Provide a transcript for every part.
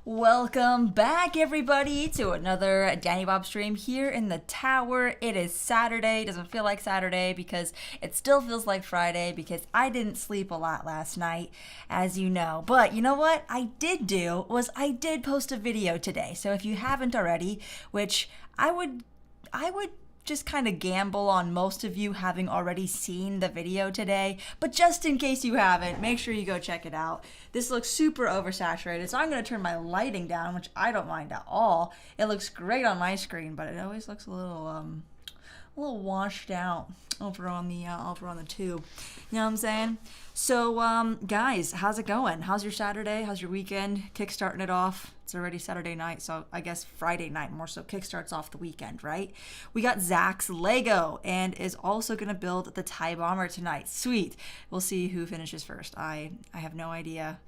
Welcome back, everybody, to another Danny Bob stream here in the tower. It is Saturday. It doesn't feel like Saturday because it still feels like Friday because I didn't sleep a lot last night, as you know. But you know what I did do was I did post a video today. So if you haven't already, which I would just kind of gamble on most of you having already seen the video today, but just in case you haven't, make sure you go check it out. This looks super oversaturated, so I'm going to turn my lighting down, which I don't mind at all. It looks great on my screen, but it always looks a little washed out over on the tube. You know what I'm saying? So, guys, how's it going? How's your Saturday? How's your weekend? Kickstarting it off. It's already Saturday night, so I guess Friday night more so kickstarts off the weekend, right? We got Zach's Lego and is also going to build the TIE Bomber tonight. Sweet. We'll see who finishes first. I have no idea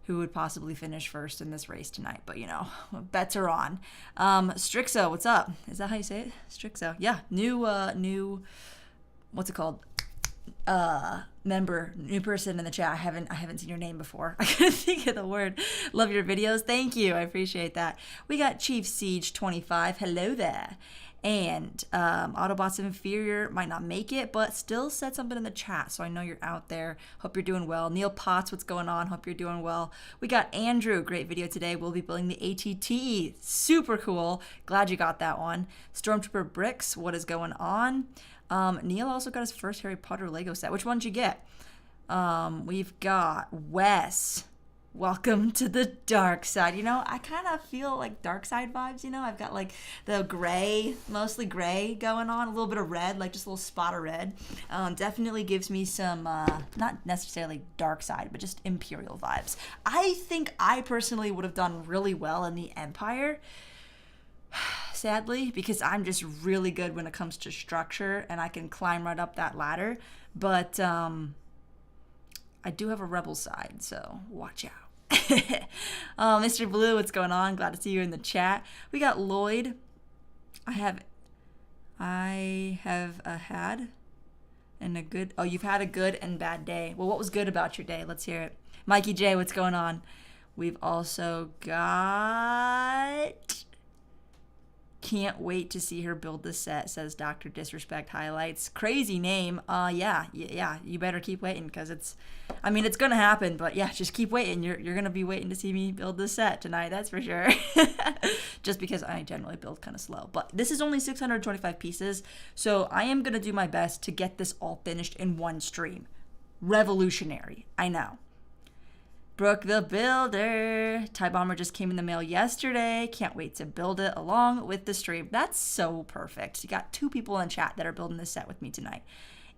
who would possibly finish first in this race tonight, but you know, bets are on. Strixo, what's up? Is that how you say it? Strixo. Yeah, new what's it called? New person in the chat. I haven't seen your name before. I couldn't think of the word. Love your videos. Thank you. I appreciate that. We got Chief Siege 25. Hello there. And Autobots Inferior might not make it, but still said something in the chat, so I know you're out there. Hope you're doing well. Neil Potts, what's going on? Hope you're doing well. We got Andrew, great video today. We'll be building the ATT. Super cool. Glad you got that one. Stormtrooper Bricks, what is going on? Neil also got his first Harry Potter Lego set. Which one did you get? We've got Wes. Welcome to the dark side. You know, I kind of feel like dark side vibes, you know? I've got like the gray, mostly gray going on, a little bit of red, like just a little spot of red. Definitely gives me some, not necessarily dark side, but just Imperial vibes. I think I personally would have done really well in the Empire, sadly, because I'm just really good when it comes to structure and I can climb right up that ladder. But I do have a rebel side, so watch out. Mr. Blue, what's going on? Glad to see you in the chat. We got Lloyd. I have had and a good. Oh, you've had a good and bad day. Well, what was good about your day? Let's hear it. Mikey J, what's going on? We've also got. Can't wait to see her build the set, says Dr. Disrespect Highlights. Crazy name. Yeah, you better keep waiting because it's going to happen, but yeah, just keep waiting. You're going to be waiting to see me build the set tonight, that's for sure. Just because I generally build kind of slow. But this is only 625 pieces, so I am going to do my best to get this all finished in one stream. Revolutionary, I know. Brooke the Builder. TIE Bomber just came in the mail yesterday. Can't wait to build it along with the stream. That's so perfect. You got two people in chat that are building this set with me tonight.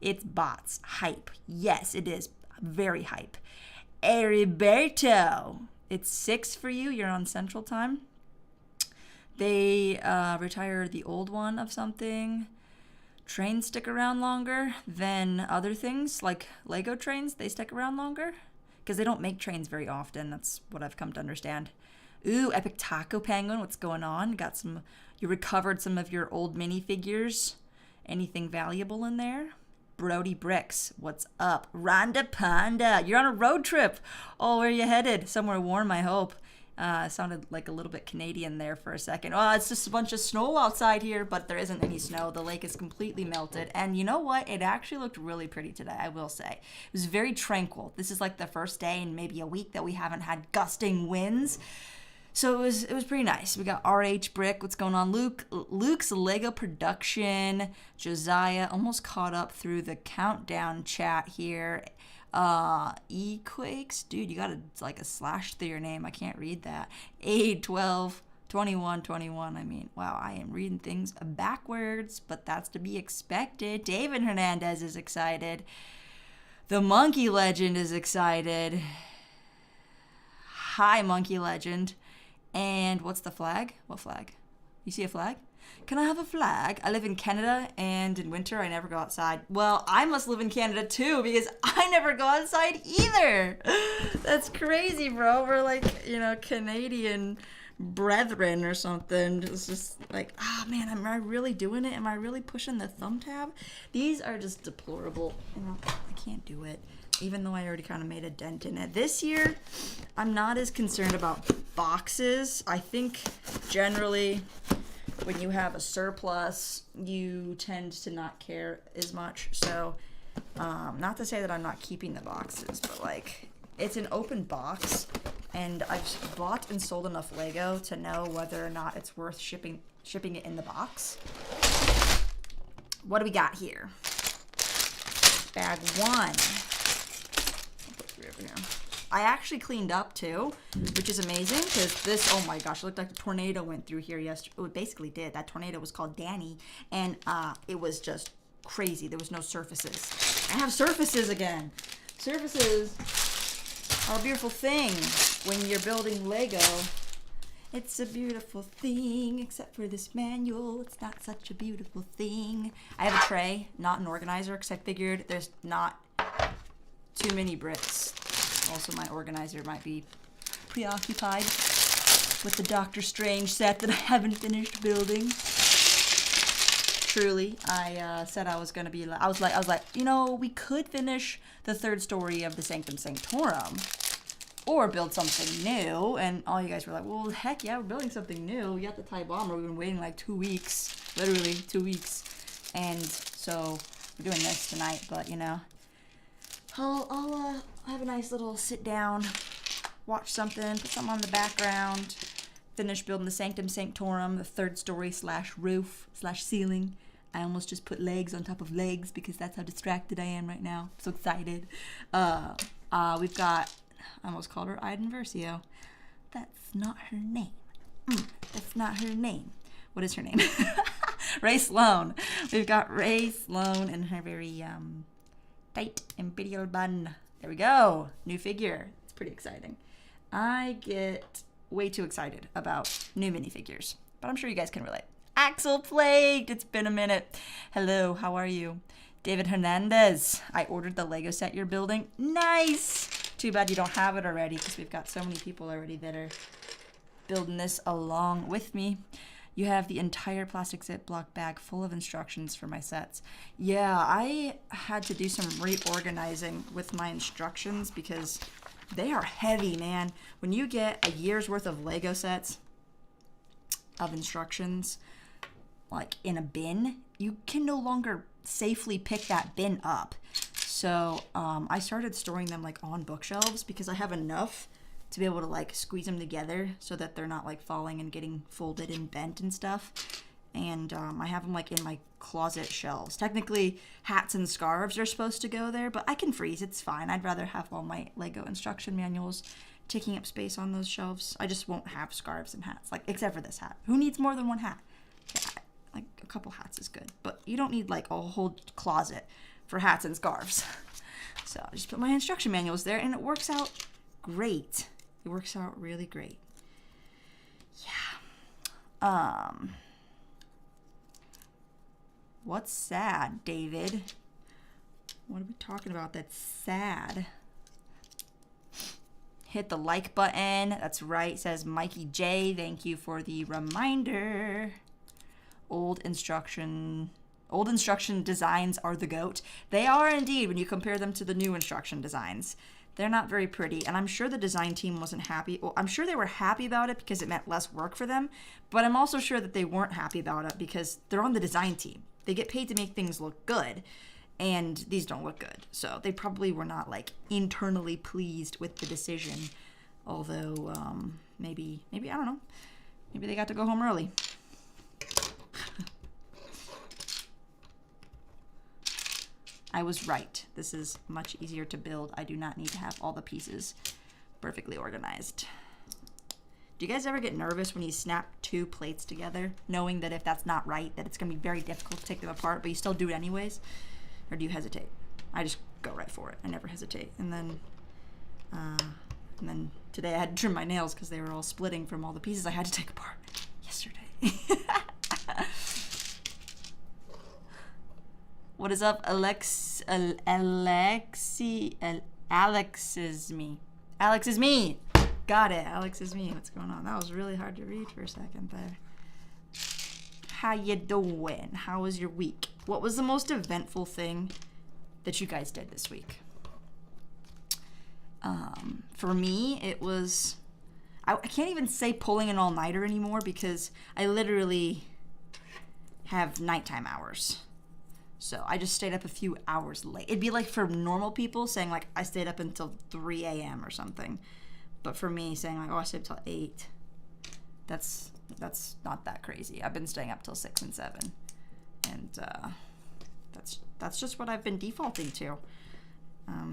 It's bots. Hype. Yes, it is. Very hype. Heriberto. It's 6 for you. You're on Central Time. They retire the old one of something. Trains stick around longer than other things, like Lego trains. They stick around longer. Because they don't make trains very often. That's what I've come to understand. Ooh, Epic Taco Penguin, what's going on? You recovered some of your old minifigures. Anything valuable in there? Brody Bricks, what's up? Rhonda Panda, you're on a road trip. Oh, where are you headed? Somewhere warm, I hope. Sounded like a little bit Canadian there for a second. Oh, it's just a bunch of snow outside here, but there isn't any snow. The lake is completely melted. And you know what? It actually looked really pretty today, I will say. It was very tranquil. This is like the first day in maybe a week that we haven't had gusting winds. So it was pretty nice. We got RH Brick. What's going on? Luke's Lego production. Josiah almost caught up through the countdown chat here. Equakes, dude, you got a slash through your name. I can't read that. 8, 12, 21, 21. I mean, wow, I am reading things backwards, but that's to be expected. David Hernandez is excited. The Monkey Legend is excited. Hi, Monkey Legend. And what's the flag? What flag? You see a flag? Can I have a flag? I live in Canada, and in winter I never go outside. Well, I must live in Canada too, because I never go outside either. That's crazy, bro. We're like, Canadian brethren or something. It's just like, man, am I really doing it? Am I really pushing the thumb tab? These are just deplorable. I can't do it. even though I already kind of made a dent in it. This year, I'm not as concerned about boxes. I think generally when you have a surplus, you tend to not care as much. So, not to say that I'm not keeping the boxes, but like, it's an open box, and I've bought and sold enough Lego to know whether or not it's worth shipping it in the box. What do we got here? Bag 1. I'll put 3 over here. I actually cleaned up too, which is amazing because this, oh my gosh, it looked like a tornado went through here yesterday. Oh, it basically did. That tornado was called Danny, and it was just crazy. There was no surfaces. I have surfaces again. Surfaces are a beautiful thing when you're building Lego. It's a beautiful thing, except for this manual. It's not such a beautiful thing. I have a tray, not an organizer, because I figured there's not too many bricks. Also, my organizer might be preoccupied with the Doctor Strange set that I haven't finished building. Truly, I said I was gonna be. I was like, you know, we could finish the 3rd story of the Sanctum Sanctorum, or build something new. And all you guys were like, well, heck yeah, we're building something new. We got the TIE Bomber. We've been waiting like 2 weeks, literally 2 weeks, and so we're doing this tonight. But you know, I'll have a nice little sit down, watch something, put something on the background, finish building the Sanctum Sanctorum, the 3rd story / roof / ceiling. I almost just put legs on top of legs because that's how distracted I am right now. I'm so excited. We've got, I almost called her Iden Versio. That's not her name. That's not her name. What is her name? Ray Sloan. We've got Ray Sloan in her very tight imperial bun. There we go. New figure. It's pretty exciting. I get way too excited about new minifigures, but I'm sure you guys can relate. Axel Plagued. It's been a minute. Hello, how are you? David Hernandez. I ordered the Lego set you're building. Nice. Too bad you don't have it already because we've got so many people already that are building this along with me. You have the entire plastic Ziploc bag full of instructions for my sets. Yeah, I had to do some reorganizing with my instructions because they are heavy, man. When you get a year's worth of Lego sets of instructions, like in a bin, you can no longer safely pick that bin up. So I started storing them like on bookshelves because I have enough to be able to like squeeze them together so that they're not like falling and getting folded and bent and stuff. And I have them like in my closet shelves. Technically, hats and scarves are supposed to go there, but I can freeze. It's fine. I'd rather have all my Lego instruction manuals taking up space on those shelves. I just won't have scarves and hats, like except for this hat. Who needs more than one hat? Yeah, like a couple hats is good, but you don't need like a whole closet for hats and scarves. So I just put my instruction manuals there, and it works out great. It works out really great. Yeah. What's sad, David? What are we talking about that's sad? Hit the like button. That's right, says Mikey J. Thank you for the reminder. Old instruction designs are the GOAT. They are indeed when you compare them to the new instruction designs. They're not very pretty, and I'm sure the design team wasn't happy. Well, I'm sure they were happy about it because it meant less work for them, but I'm also sure that they weren't happy about it because they're on the design team. They get paid to make things look good, and these don't look good. So they probably were not like internally pleased with the decision. Although maybe I don't know. Maybe they got to go home early. I was right. This is much easier to build. I do not need to have all the pieces perfectly organized. Do you guys ever get nervous when you snap 2 plates together, knowing that if that's not right, that it's going to be very difficult to take them apart, but you still do it anyways? Or do you hesitate? I just go right for it. I never hesitate. And then today I had to trim my nails because they were all splitting from all the pieces I had to take apart yesterday. What is up, Alex is me. Alex is me. Got it. Alex is me. What's going on? That was really hard to read for a second there. How you doing? How was your week? What was the most eventful thing that you guys did this week? For me, it was, I can't even say pulling an all-nighter anymore because I literally have nighttime hours. So I just stayed up a few hours late. It'd be like for normal people saying like I stayed up until 3 a.m. or something. But for me saying like, oh, I stayed up till 8, that's not that crazy. I've been staying up till 6 and 7. And that's just what I've been defaulting to.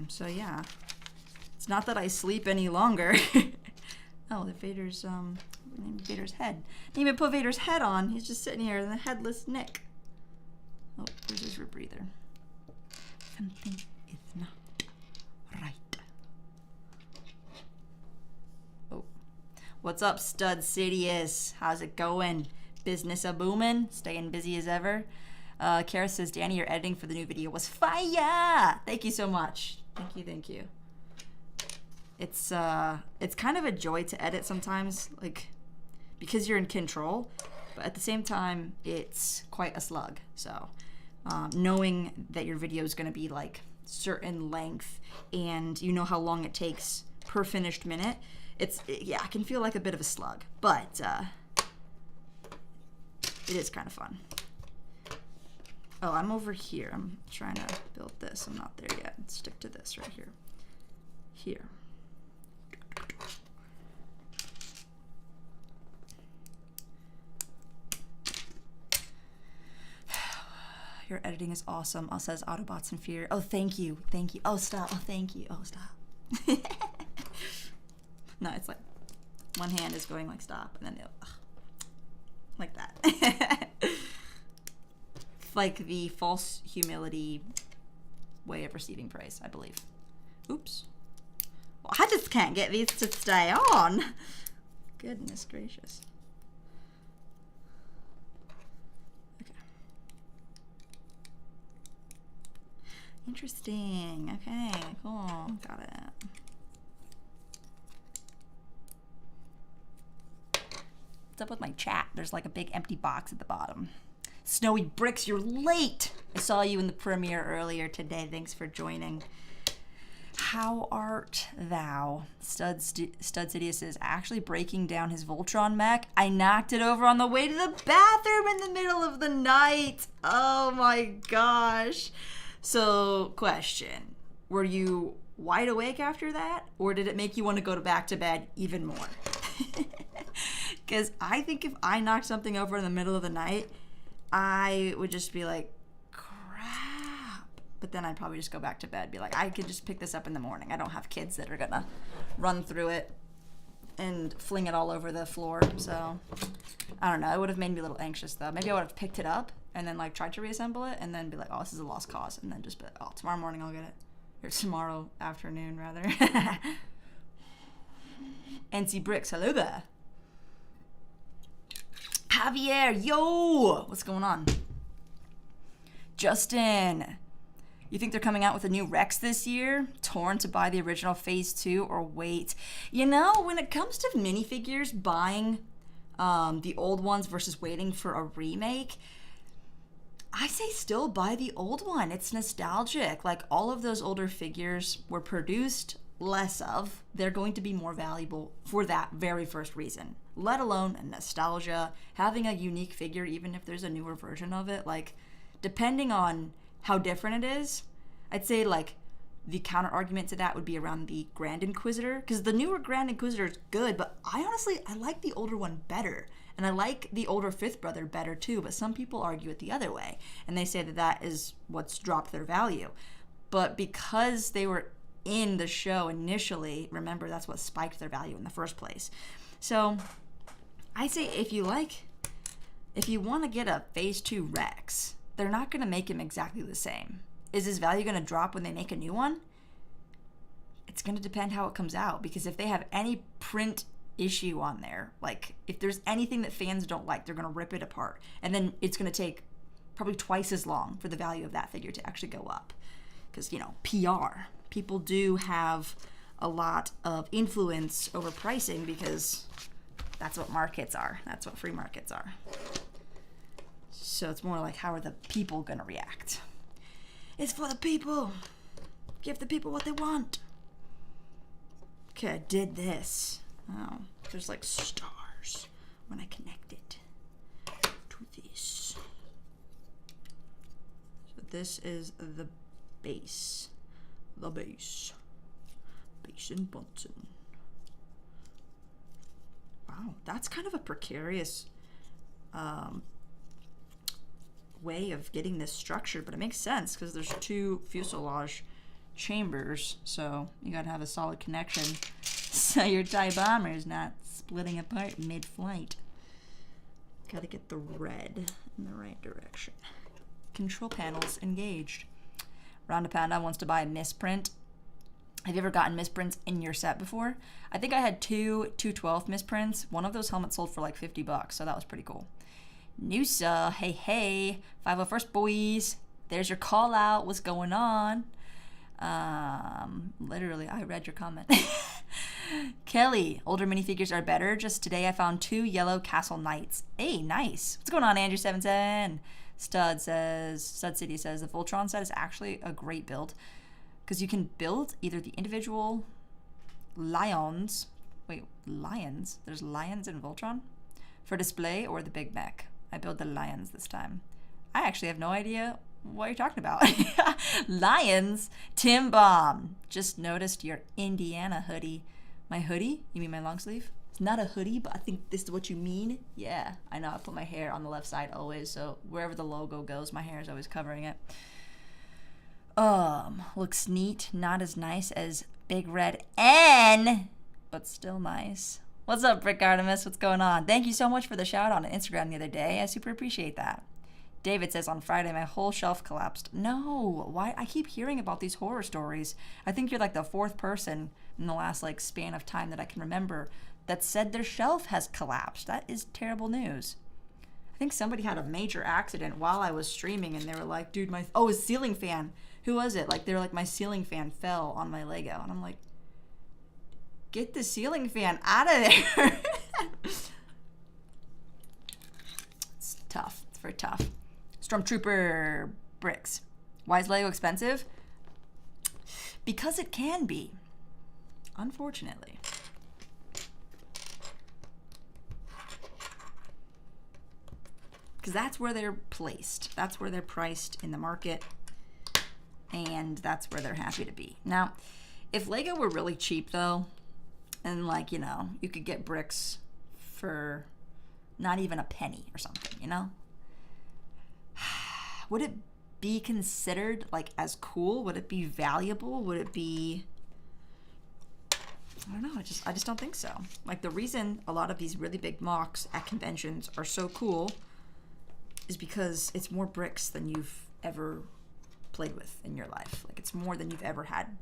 So yeah. It's not that I sleep any longer. Oh, the Vader's Vader's head. Didn't even put Vader's head on. He's just sitting here in the headless Nick. Oh, there's his rebreather. Something is not right. Oh. What's up, Stud Sidious? How's it going? Business a boomin'? Staying busy as ever? Kara says, Danny, your editing for the new video was fire! Thank you so much. Thank you. It's kind of a joy to edit sometimes, like, because you're in control, but at the same time, it's quite a slug. So, knowing that your video is going to be like certain length and you know how long it takes per finished minute, it can feel like a bit of a slug, but it is kind of fun. Oh, I'm over here. I'm trying to build this. I'm not there yet. Let's stick to this right here. Here. Your editing is awesome. All says Autobots in Fear. Oh, thank you. Oh, stop. Oh, thank you. Oh, stop. No, it's like one hand is going like stop, and then like that. Like the false humility way of receiving praise, I believe. Oops. Well, I just can't get these to stay on. Goodness gracious. Okay. Interesting. Okay, cool. Got it. What's up with my chat? There's like a big empty box at the bottom. Snowy Bricks, you're late. I saw you in the premiere earlier today. Thanks for joining. How art thou? Stud Sidious is actually breaking down his Voltron mech. I knocked it over on the way to the bathroom in the middle of the night. Oh my gosh. So, question. Were you wide awake after that? Or did it make you want to go back to bed even more? Because I think if I knocked something over in the middle of the night, I would just be like, crap. But then I'd probably just go back to bed. Be like, I could just pick this up in the morning. I don't have kids that are going to run through it and fling it all over the floor. So, I don't know. It would have made me a little anxious, though. Maybe I would have picked it up and then, like, tried to reassemble it and then be like, oh, this is a lost cause. And then just be like, oh, tomorrow morning I'll get it. Or tomorrow afternoon, rather. NC Bricks, hello there. Javier, yo! What's going on? Justin, you think they're coming out with a new Rex this year? Torn to buy the original Phase 2 or wait? You know, when it comes to minifigures, buying the old ones versus waiting for a remake, I say still buy the old one. It's nostalgic. Like, all of those older figures were produced less of. They're going to be more valuable for that very first reason. Let alone nostalgia, having a unique figure, even if there's a newer version of it, like, depending on how different it is, I'd say, like, the counter argument to that would be around the Grand Inquisitor, because the newer Grand Inquisitor is good, but I like the older one better, and I like the older fifth brother better too, but some people argue it the other way, and they say that that is what's dropped their value. But because they were in the show initially, remember, that's what spiked their value in the first place. So I say if you want to get a Phase 2 Rex, they're not going to make him exactly the same. Is his value going to drop when they make a new one? It's going to depend how it comes out, because if they have any print issue on there, like if there's anything that fans don't like, they're going to rip it apart. And then it's going to take probably twice as long for the value of that figure to actually go up. Because, you know, PR. People do have a lot of influence over pricing because that's what markets are. That's what free markets are. So it's more like, how are the people going to react? It's for the people. Give the people what they want. Okay, I did this. Oh, there's like stars when I connect it to this. So this is the base. The base. Base and Bunsen. Wow, that's kind of a precarious way of getting this structured, but it makes sense because there's 2 fuselage chambers, so you gotta have a solid connection so your TIE bomber is not splitting apart mid-flight. Gotta get the red in the right direction. Control panels engaged. Rhonda Panda wants to buy a misprint. Have you ever gotten misprints in your set before? I think I had 2/2/12 misprints. One of those helmets sold for like $50, so that was pretty cool. Noosa, hey, 501st boys. There's your call out. What's going on? Literally, I read your comment. Kelly, older minifigures are better. Just today I found 2 yellow Castle Knights. Hey, nice. What's going on, Andrew 710? Stud City says the Voltron set is actually a great build because you can build either the individual lions. Wait, lions? There's lions in Voltron? For display or the big mech? I build the lions this time. I actually have no idea what you're talking about. Lions? Tim Bomb. Just noticed your Indiana hoodie. My hoodie? You mean my long sleeve? It's not a hoodie, but I think this is what you mean. Yeah, I know. I put my hair on the left side always, so wherever the logo goes, my hair is always covering it. Looks neat. Not as nice as Big Red N, but still nice. What's up, Rick Artemis? What's going on? Thank you so much for the shout out on Instagram the other day. I super appreciate that. David says on Friday, my whole shelf collapsed. No, why? I keep hearing about these horror stories. I think you're like the 4th person in the last like span of time that I can remember that said their shelf has collapsed. That is terrible news. I think somebody had a major accident while I was streaming and they were like, dude, a ceiling fan. Who was it? Like, they were like, my ceiling fan fell on my Lego. And I'm like, get the ceiling fan out of there. It's tough. It's very tough. Stormtrooper bricks. Why is Lego expensive? Because it can be. Unfortunately. Because that's where they're placed. That's where they're priced in the market. And that's where they're happy to be. Now, if Lego were really cheap, though, and like, you know, you could get bricks for not even a penny or something, you know? Would it be considered like as cool? Would it be valuable? Would it be... I don't know. I just don't think so. Like, the reason a lot of these really big mocks at conventions are so cool is because it's more bricks than you've ever played with in your life. Like, it's more than you've ever had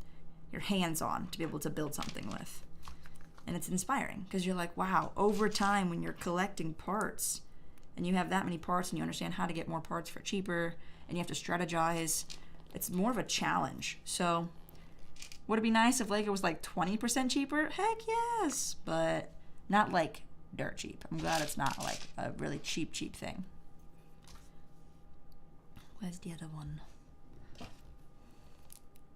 your hands on to be able to build something with. And it's inspiring because you're like, wow, over time when you're collecting parts and you have that many parts and you understand how to get more parts for cheaper and you have to strategize, it's more of a challenge. So would it be nice if Lego was like 20% cheaper? Heck yes, but not like dirt cheap. I'm glad it's not like a really cheap thing. Where's the other one?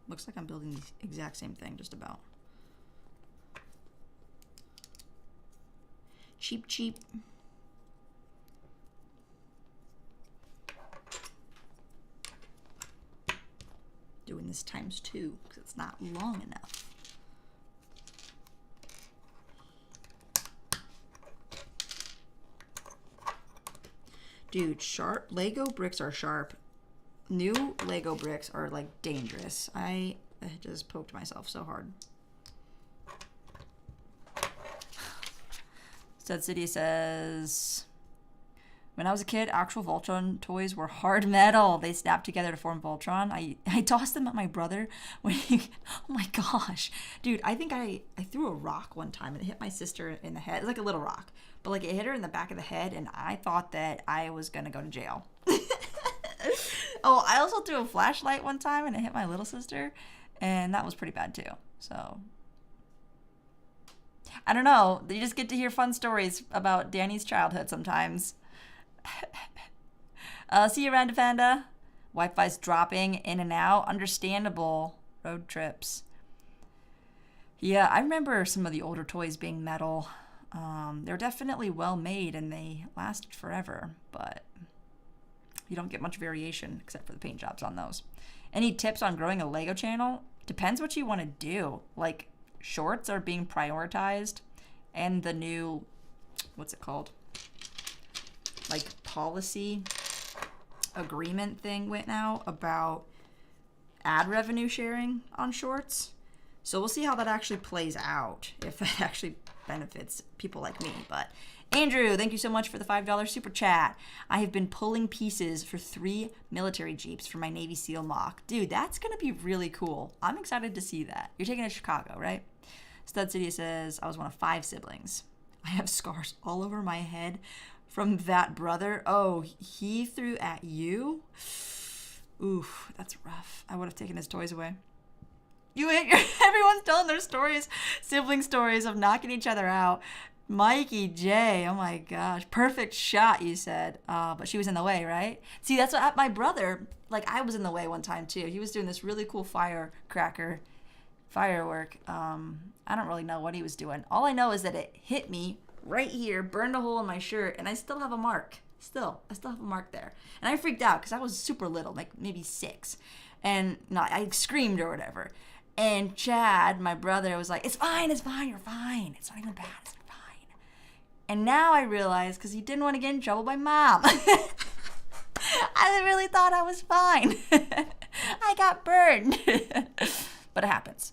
Looks like I'm building the exact same thing, just about. Cheap. Doing this times 2 because it's not long enough. Dude, sharp Lego bricks are sharp. New Lego bricks are like dangerous. I just poked myself so hard. Stud City says, when I was a kid, actual Voltron toys were hard metal. They snapped together to form Voltron. I tossed them at my brother when he, oh my gosh. Dude, I think I threw a rock one time and it hit my sister in the head. It's like a little rock. But like it hit her in the back of the head and I thought that I was going to go to jail. Oh, I also threw a flashlight one time and it hit my little sister. And that was pretty bad too. So I don't know. You just get to hear fun stories about Danny's childhood sometimes. See you around, Panda. Wi-Fi's dropping in and out. Understandable. Road trips. Yeah, I remember some of the older toys being metal. They're definitely well made and they lasted forever, but you don't get much variation except for the paint jobs on those. Any tips on growing a Lego channel? Depends what you want to do. Like, shorts are being prioritized, and the new, what's it called? Like, policy agreement thing went out about ad revenue sharing on shorts. So we'll see how that actually plays out, if that actually benefits people like me. But Andrew, thank you so much for the $5 super chat. I have been pulling pieces for 3 military Jeeps for my Navy SEAL mock. Dude, that's going to be really cool. I'm excited to see that. You're taking it to Chicago, right? Stud City says, I was one of 5 siblings. I have scars all over my head from that brother. Oh, he threw at you? Oof, that's rough. I would have taken his toys away. Everyone's telling their stories, sibling stories of knocking each other out. Mikey J, oh my gosh, perfect shot, you said. But she was in the way, right? See, that's what my brother, like, I was in the way one time too. He was doing this really cool firework. I don't really know what he was doing. All I know is that it hit me right here, burned a hole in my shirt, and I still have a mark. I still have a mark there. And I freaked out because I was super little, like maybe 6. And I screamed or whatever. And Chad, my brother, was like, it's fine, you're fine. It's not even bad, it's fine. And now I realize, because he didn't want to get in trouble by Mom. I really thought I was fine. I got burned. But it happens.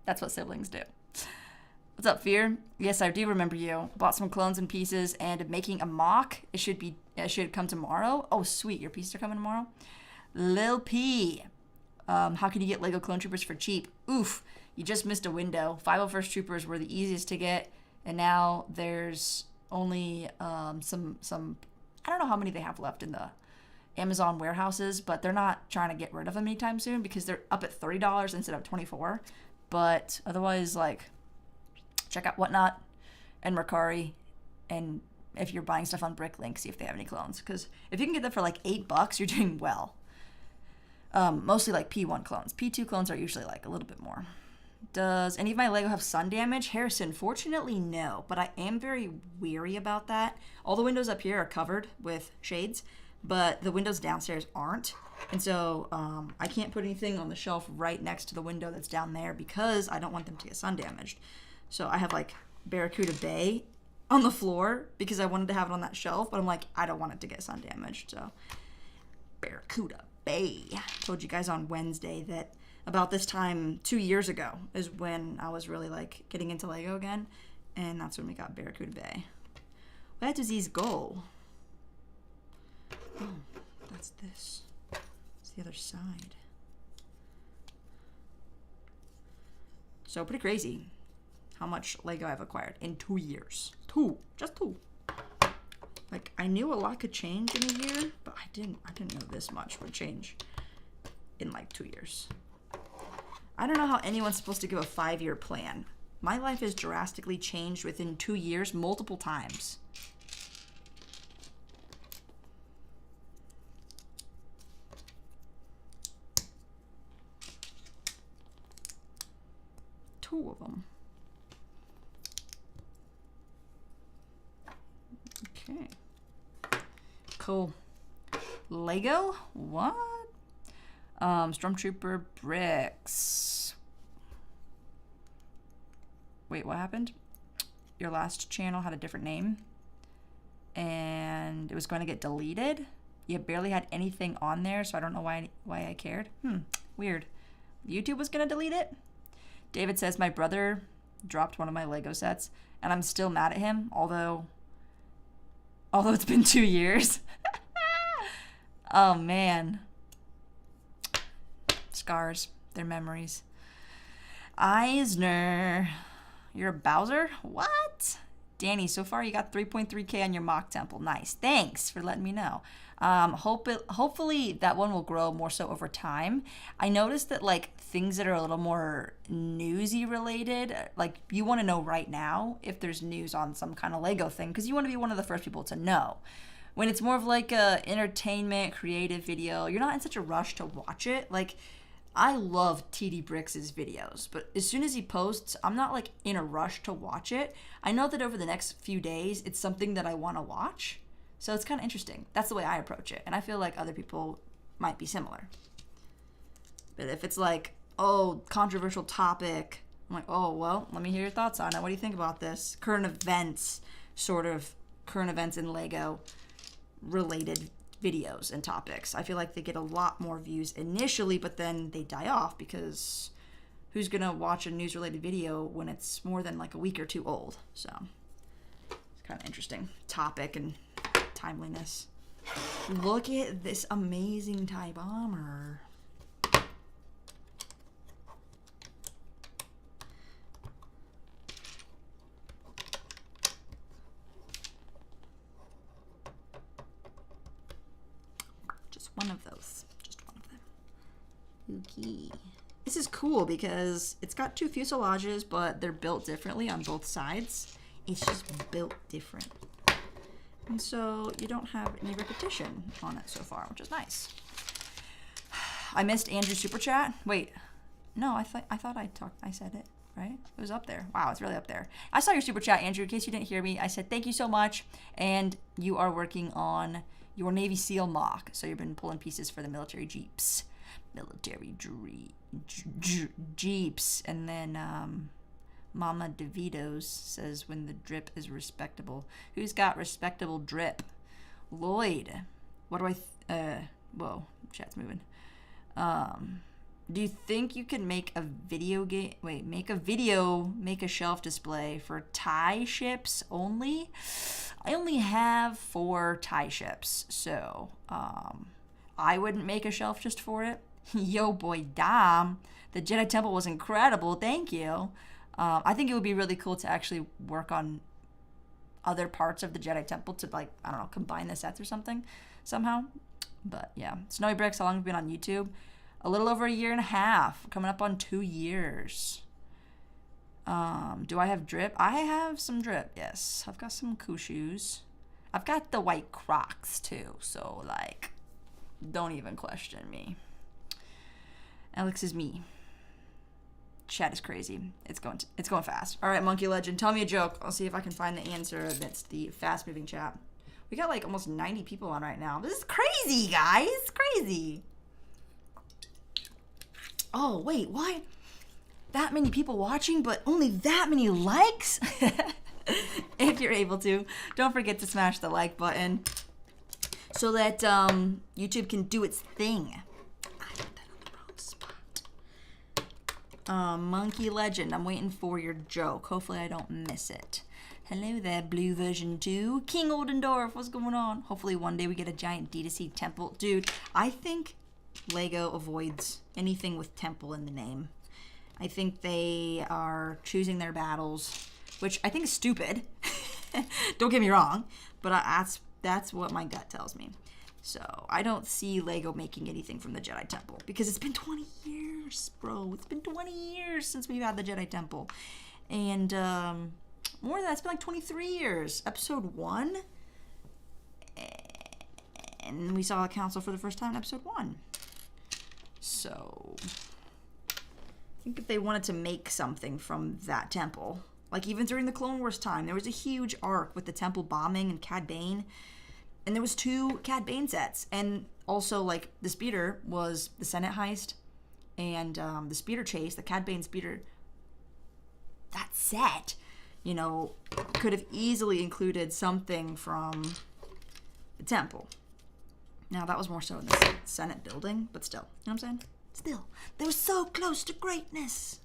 That's what siblings do. What's up, Fear? Yes, I do remember you. Bought some clones and pieces and making a mock. It should come tomorrow. Oh, sweet. Your pieces are coming tomorrow? Lil P. How can you get Lego Clone Troopers for cheap? Oof, you just missed a window. 501st Troopers were the easiest to get, and now there's only some I don't know how many they have left in the Amazon warehouses, but they're not trying to get rid of them anytime soon because they're up at $30 instead of $24. But otherwise, like, check out Whatnot and Mercari, and if you're buying stuff on Bricklink, see if they have any clones, because if you can get them for like $8, you're doing well. Mostly like P1 clones. P2 clones are usually like a little bit more. Does any of my Lego have sun damage? Harrison, fortunately no, but I am very weary about that. All the windows up here are covered with shades, but the windows downstairs aren't. And so I can't put anything on the shelf right next to the window that's down there because I don't want them to get sun damaged. So I have like Barracuda Bay on the floor because I wanted to have it on that shelf, but I'm like, I don't want it to get sun damaged. So Barracuda Bay. Told you guys on Wednesday that about this time 2 years ago is when I was really like getting into Lego again, and that's when we got Barracuda Bay. Where does these go? Oh, that's this. It's the other side. So pretty crazy how much Lego I've acquired in 2 years. Just two. Like, I knew a lot could change in a year, but I didn't know this much would change in like 2 years. I don't know how anyone's supposed to give a 5-year plan. My life has drastically changed within 2 years multiple times. Two of them. Okay. Cool. Lego? What? Stormtrooper bricks. Wait, what happened? Your last channel had a different name and it was going to get deleted. You barely had anything on there, so I don't know why I cared. Weird. YouTube was going to delete it? David says, my brother dropped one of my Lego sets and I'm still mad at him, although it's been 2 years. Oh, man. Scars. They're memories. Eisner. You're a Bowser? What? Danny, so far you got 3.3K on your mock temple. Nice. Thanks for letting me know. Hopefully that one will grow more so over time. I noticed that like things that are a little more newsy related, like you want to know right now if there's news on some kind of Lego thing because you want to be one of the first people to know. When it's more of like a entertainment, creative video, you're not in such a rush to watch it. Like I love TD Bricks' videos, but as soon as he posts, I'm not like in a rush to watch it. I know that over the next few days, it's something that I want to watch. So it's kind of interesting. That's the way I approach it. And I feel like other people might be similar. But if it's like, oh, controversial topic, I'm like, oh, well, let me hear your thoughts on it. What do you think about this? Current events, sort of current events in Lego related videos and topics. I feel like they get a lot more views initially, but then they die off because who's going to watch a news related video when it's more than like a week or two old? So it's kind of interesting topic and timeliness. Look at this amazing TIE bomber. One of those. Just one of them. Okay. This is cool because it's got two fuselages, but they're built differently on both sides. It's just built different. And so you don't have any repetition on it so far, which is nice. I missed Andrew's super chat. Wait. No, I thought I said it, right? It was up there. Wow, it's really up there. I saw your super chat, Andrew. In case you didn't hear me, I said thank you so much. And you are working on your Navy SEAL mock. So you've been pulling pieces for the military jeeps. Jeeps. And then Mama DeVito's says when the drip is respectable. Who's got respectable drip? Lloyd. What do whoa, chat's moving. Do you think you can make a make a shelf display for TIE ships only? I only have 4 TIE ships, so I wouldn't make a shelf just for it. Yo, boy, Dom, the Jedi Temple was incredible. Thank you. I think it would be really cool to actually work on other parts of the Jedi Temple to, like, I don't know, combine the sets or something somehow. But yeah, Snowy Bricks, how long have you been on YouTube? A little over 1.5 years, coming up on 2 years. Do I have drip? I have some drip, yes. I've got some shoes. I've got the white Crocs too, so like, don't even question me. Alex is me. Chat is crazy. It's going fast. All right, Monkey Legend, tell me a joke. I'll see if I can find the answer amidst the fast-moving chat. We got like almost 90 people on right now. This is crazy, guys. It's crazy. Oh, wait, why? That many people watching, but only that many likes? If you're able to, don't forget to smash the like button so that YouTube can do its thing. I put that on the wrong spot. Monkey Legend, I'm waiting for your joke. Hopefully I don't miss it. Hello there, Blue Version 2. King Oldendorf, what's going on? Hopefully one day we get a giant D2C temple. Dude, I think Lego avoids anything with temple in the name. I think they are choosing their battles, which I think is stupid. Don't get me wrong, but that's what my gut tells me. So I don't see Lego making anything from the Jedi Temple because it's been 20 years, bro. It's been 20 years since we've had the Jedi Temple. And more than that, it's been like 23 years. Episode 1. And we saw the council for the first time in episode 1. So I think if they wanted to make something from that temple, like even during the Clone Wars time, there was a huge arc with the temple bombing and Cad Bane. And there was 2 Cad Bane sets. And also, like, the speeder was the Senate heist and the speeder chase, the Cad Bane speeder. That set, you know, could have easily included something from the temple. Now, that was more so in the Senate building, but still. You know what I'm saying? Still. They were so close to greatness.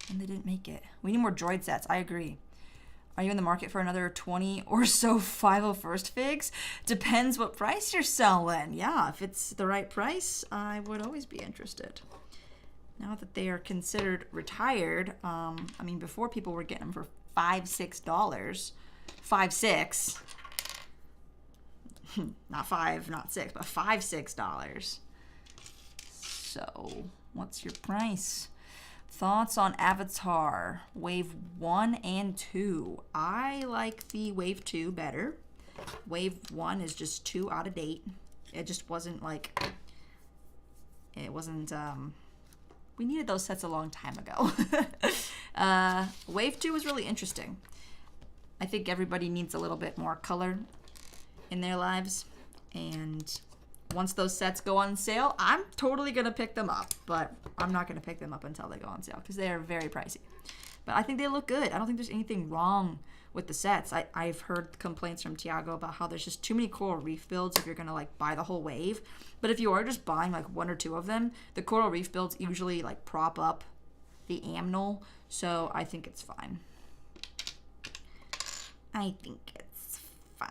And they didn't make it. We need more droid sets. I agree. Are you in the market for another 20 or so 501st figs? Depends what price you're selling. Yeah, if it's the right price, I would always be interested. Now that they are considered retired, I mean, before people were getting them for $5, $6. $5, $6. Not 5, not 6, but $5, $6. So, what's your price? Thoughts on Avatar Wave 1 and 2. I like the Wave 2 better. Wave 1 is just too out of date. It just wasn't like... It wasn't, we needed those sets a long time ago. Wave 2 was really interesting. I think everybody needs a little bit more color in their lives. And once those sets go on sale, I'm totally going to pick them up. But I'm not going to pick them up until they go on sale because they are very pricey. But I think they look good. I don't think there's anything wrong with the sets. I've heard complaints from Tiago about how there's just too many coral reef builds if you're going to like buy the whole wave. But if you are just buying like 1 or 2 of them, the coral reef builds usually like prop up the amnal. So I think it's fine. I think it's fine.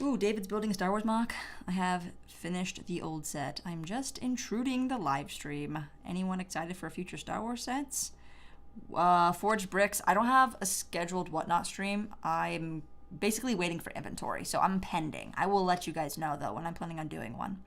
Ooh, David's building a Star Wars mock. I have finished the old set. I'm just intruding the live stream. Anyone excited for future Star Wars sets? Forged bricks. I don't have a scheduled whatnot stream. I'm basically waiting for inventory, so I'm pending. I will let you guys know though when I'm planning on doing one.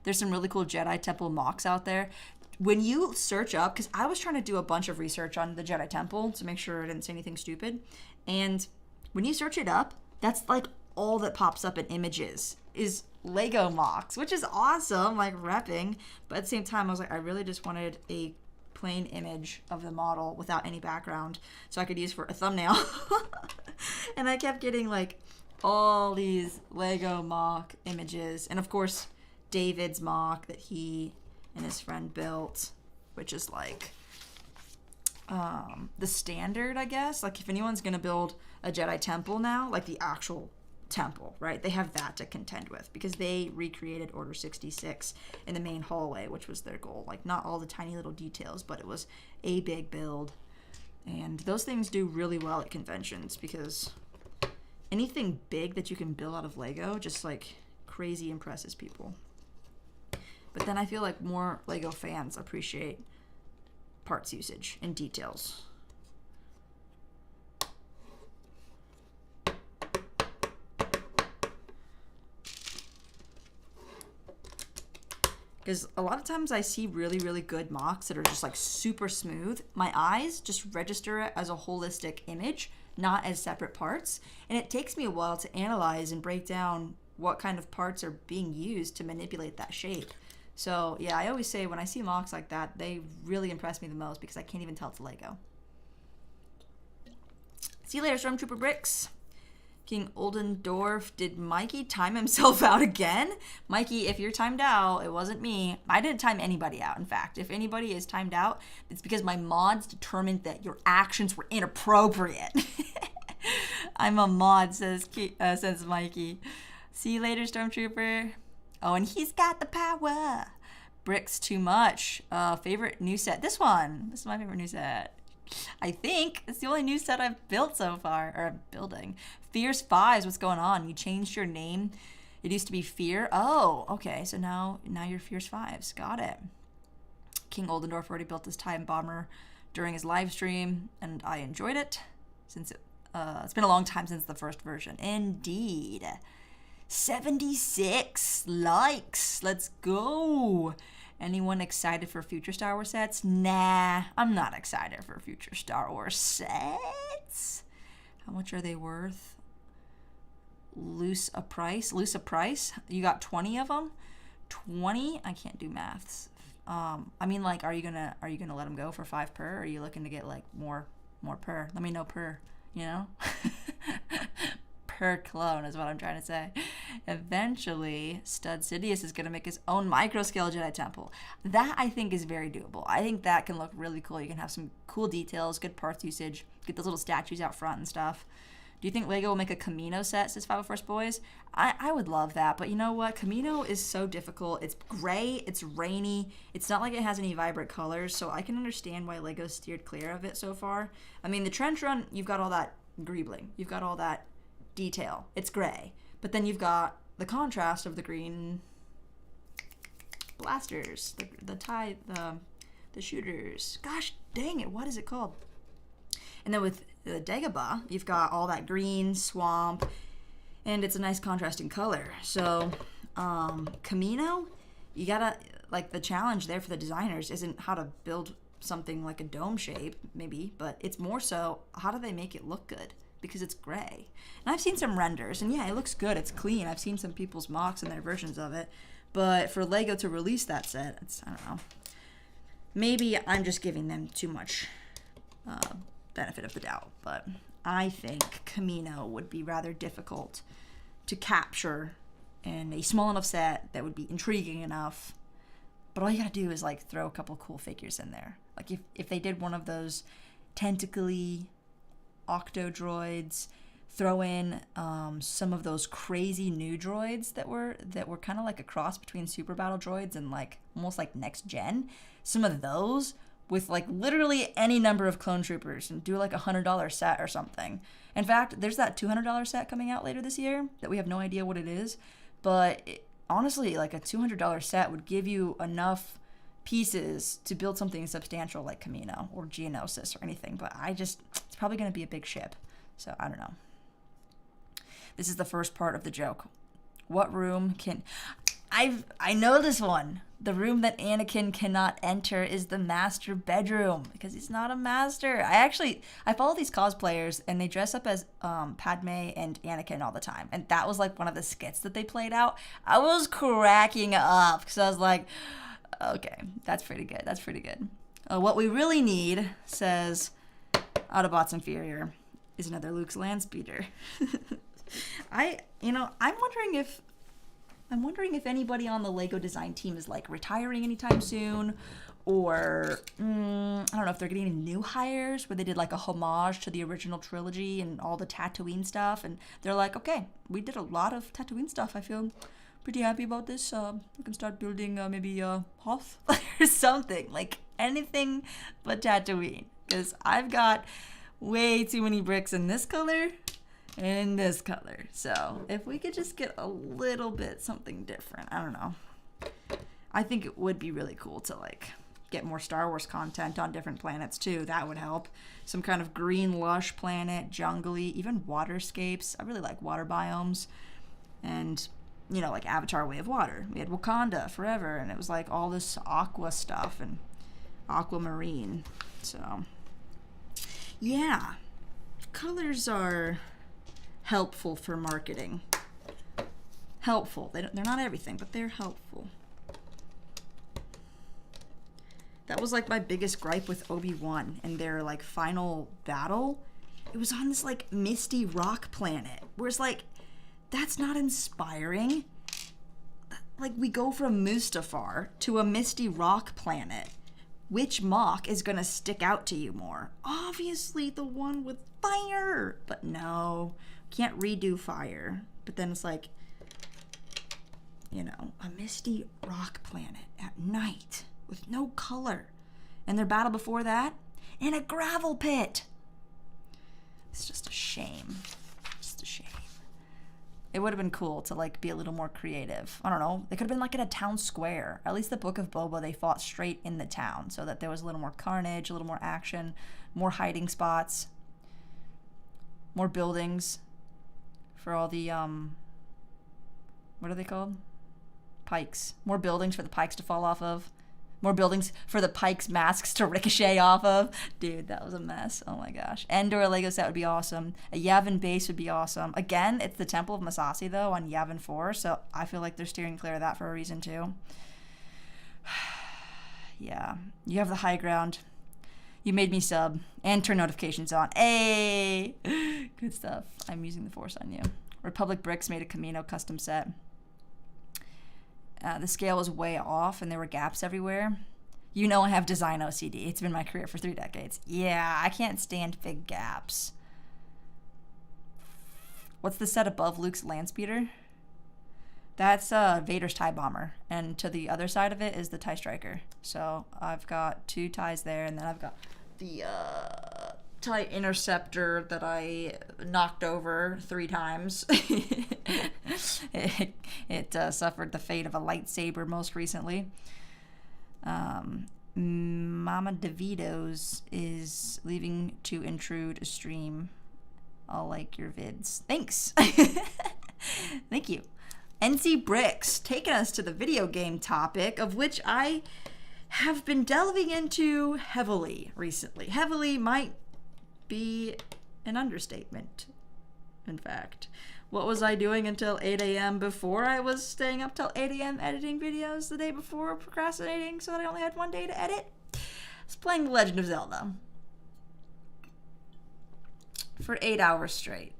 There's some really cool Jedi Temple mocks out there. When you search up, because I was trying to do a bunch of research on the Jedi Temple to make sure I didn't say anything stupid, and when you search it up, that's like all that pops up in images is Lego mocks, which is awesome, like repping. But at the same time, I was like, I really just wanted a plain image of the model without any background so I could use for a thumbnail. And I kept getting like all these Lego mock images. And of course, David's mock that he and his friend built, which is like the standard, I guess. Like if anyone's going to build a Jedi Temple now, like the actual temple, right? They have that to contend with because they recreated Order 66 in the main hallway, which was their goal. Like not all the tiny little details, but it was a big build. And those things do really well at conventions because anything big that you can build out of Lego just like crazy impresses people. But then I feel like more Lego fans appreciate parts usage and details. Because a lot of times I see really, really good mocks that are just like super smooth. My eyes just register it as a holistic image, not as separate parts. And it takes me a while to analyze and break down what kind of parts are being used to manipulate that shape. So yeah, I always say when I see mocks like that, they really impress me the most because I can't even tell it's Lego. See you later, Stormtrooper Bricks. King Oldendorf, did Mikey time himself out again? Mikey, if you're timed out, it wasn't me. I didn't time anybody out, in fact. If anybody is timed out, it's because my mods determined that your actions were inappropriate. I'm a mod, says Mikey. See you later, Stormtrooper. Oh, and he's got the power. Bricks too much. Favorite new set? This one. This is my favorite new set. I think it's the only new set I've built so far, or I'm building. Fierce Fives, what's going on? You changed your name. It used to be Fear. Oh, okay. So now you're Fierce Fives. Got it. King Oldendorf already built this time bomber during his live stream, and I enjoyed it since it's been a long time since the first version. Indeed. 76 likes. Let's go. Anyone excited for future Star Wars sets? Nah, I'm not excited for future Star Wars sets. How much are they worth? Loose a price. You got 20 of them? 20? I can't do maths. I mean, like, are you gonna let them go for 5 per? Or are you looking to get like more per? Let me know per. You know. Per clone is what I'm trying to say. Eventually, Stud Sidious is going to make his own micro-scale Jedi Temple. That, I think, is very doable. I think that can look really cool. You can have some cool details, good parts usage, get those little statues out front and stuff. Do you think Lego will make a Camino set, says 501st Boys? I would love that, but you know what? Camino is so difficult. It's gray, it's rainy, it's not like it has any vibrant colors, so I can understand why Lego steered clear of it so far. I mean, the Trench Run, you've got all that greebling. You've got all that detail. It's gray. But then you've got the contrast of the green blasters, the shooters. Gosh dang it, what is it called? And then with the Dagobah, you've got all that green swamp, and it's a nice contrasting color. So, Camino, you gotta, like, the challenge there for the designers isn't how to build something like a dome shape, maybe, but it's more so, how do they make it look good? Because it's gray. And I've seen some renders, and yeah, it looks good. It's clean. I've seen some people's mocks and their versions of it. But for LEGO to release that set, I don't know. Maybe I'm just giving them too much benefit of the doubt. But I think Camino would be rather difficult to capture in a small enough set that would be intriguing enough. But all you gotta do is like throw a couple cool figures in there. Like if they did one of those tentacly octo droids, throw in some of those crazy new droids that were kind of like a cross between Super Battle droids and like almost like next gen. Some of those with like literally any number of clone troopers, and do like $100 set or something. In fact, there's that $200 set coming out later this year that we have no idea what it is, but honestly, like a $200 set would give you enough pieces to build something substantial like Camino or Geonosis or anything. But it's probably going to be a big ship, so I don't know. This is the first part of the joke. What room can... I know this one. The room that Anakin cannot enter is the master bedroom, because he's not a master. I follow these cosplayers, and they dress up as Padme and Anakin all the time. And that was like one of the skits that they played out. I was cracking up, because I was like, okay, that's pretty good. That's pretty good. What we really need, says Autobots Inferior, is another Luke's Landspeeder. I'm wondering if anybody on the LEGO design team is like retiring anytime soon, or I don't know if they're getting any new hires where they did like a homage to the original trilogy and all the Tatooine stuff, and they're like, okay, we did a lot of Tatooine stuff. I feel pretty happy about this. We can start building maybe Hoth or something, like anything but Tatooine, because I've got way too many bricks in this color and in this color. So if we could just get a little bit something different, I don't know. I think it would be really cool to like get more Star Wars content on different planets too. That would help. Some kind of green lush planet, jungly, even waterscapes. I really like water biomes. And you know, like Avatar Way of Water. We had Wakanda forever, and it was like all this aqua stuff and aquamarine. So yeah, colors are helpful for marketing. Helpful. They're not everything, but they're helpful. That was like my biggest gripe with Obi-Wan and their like final battle. It was on this like misty rock planet, where it's like, that's not inspiring. Like, we go from Mustafar to a misty rock planet. Which mock is gonna stick out to you more? Obviously the one with fire. But no, can't redo fire. But then it's like, you know, a misty rock planet at night with no color. And their battle before that, in a gravel pit. It's just a shame. Just a shame. It would have been cool to like be a little more creative. I don't know. They could have been like in a town square. At least the Book of Boba, they fought straight in the town, so that there was a little more carnage, a little more action, more hiding spots, more buildings for all the what are they called? Pikes. More buildings for the pikes to fall off of. More buildings for the pikes' masks to ricochet off of. Dude, that was a mess. Oh my gosh. Endor Lego set would be awesome. A Yavin base would be awesome. Again, it's the Temple of Masasi, though, on Yavin 4, so I feel like they're steering clear of that for a reason, too. Yeah. You have the high ground. You made me sub. And turn notifications on. Hey! Good stuff. I'm using the Force on you. Republic Bricks made a Camino custom set. The scale was way off, and there were gaps everywhere. You know I have design OCD. It's been my career for 3 decades. Yeah, I can't stand big gaps. What's the set above Luke's Landspeeder? That's Vader's TIE Bomber, and to the other side of it is the TIE Striker. So I've got 2 TIEs there, and then I've got the TIE Interceptor that I knocked over 3 times. It suffered the fate of a lightsaber most recently. Mama DeVito's is leaving to intrude a stream. I'll like your vids. Thanks. Thank you. NC Bricks taking us to the video game topic, of which I have been delving into heavily recently. Heavily might be an understatement, in fact. What was I doing until 8 a.m. before I was staying up till 8 a.m. editing videos the day before, procrastinating so that I only had one day to edit? I was playing The Legend of Zelda for 8 hours straight.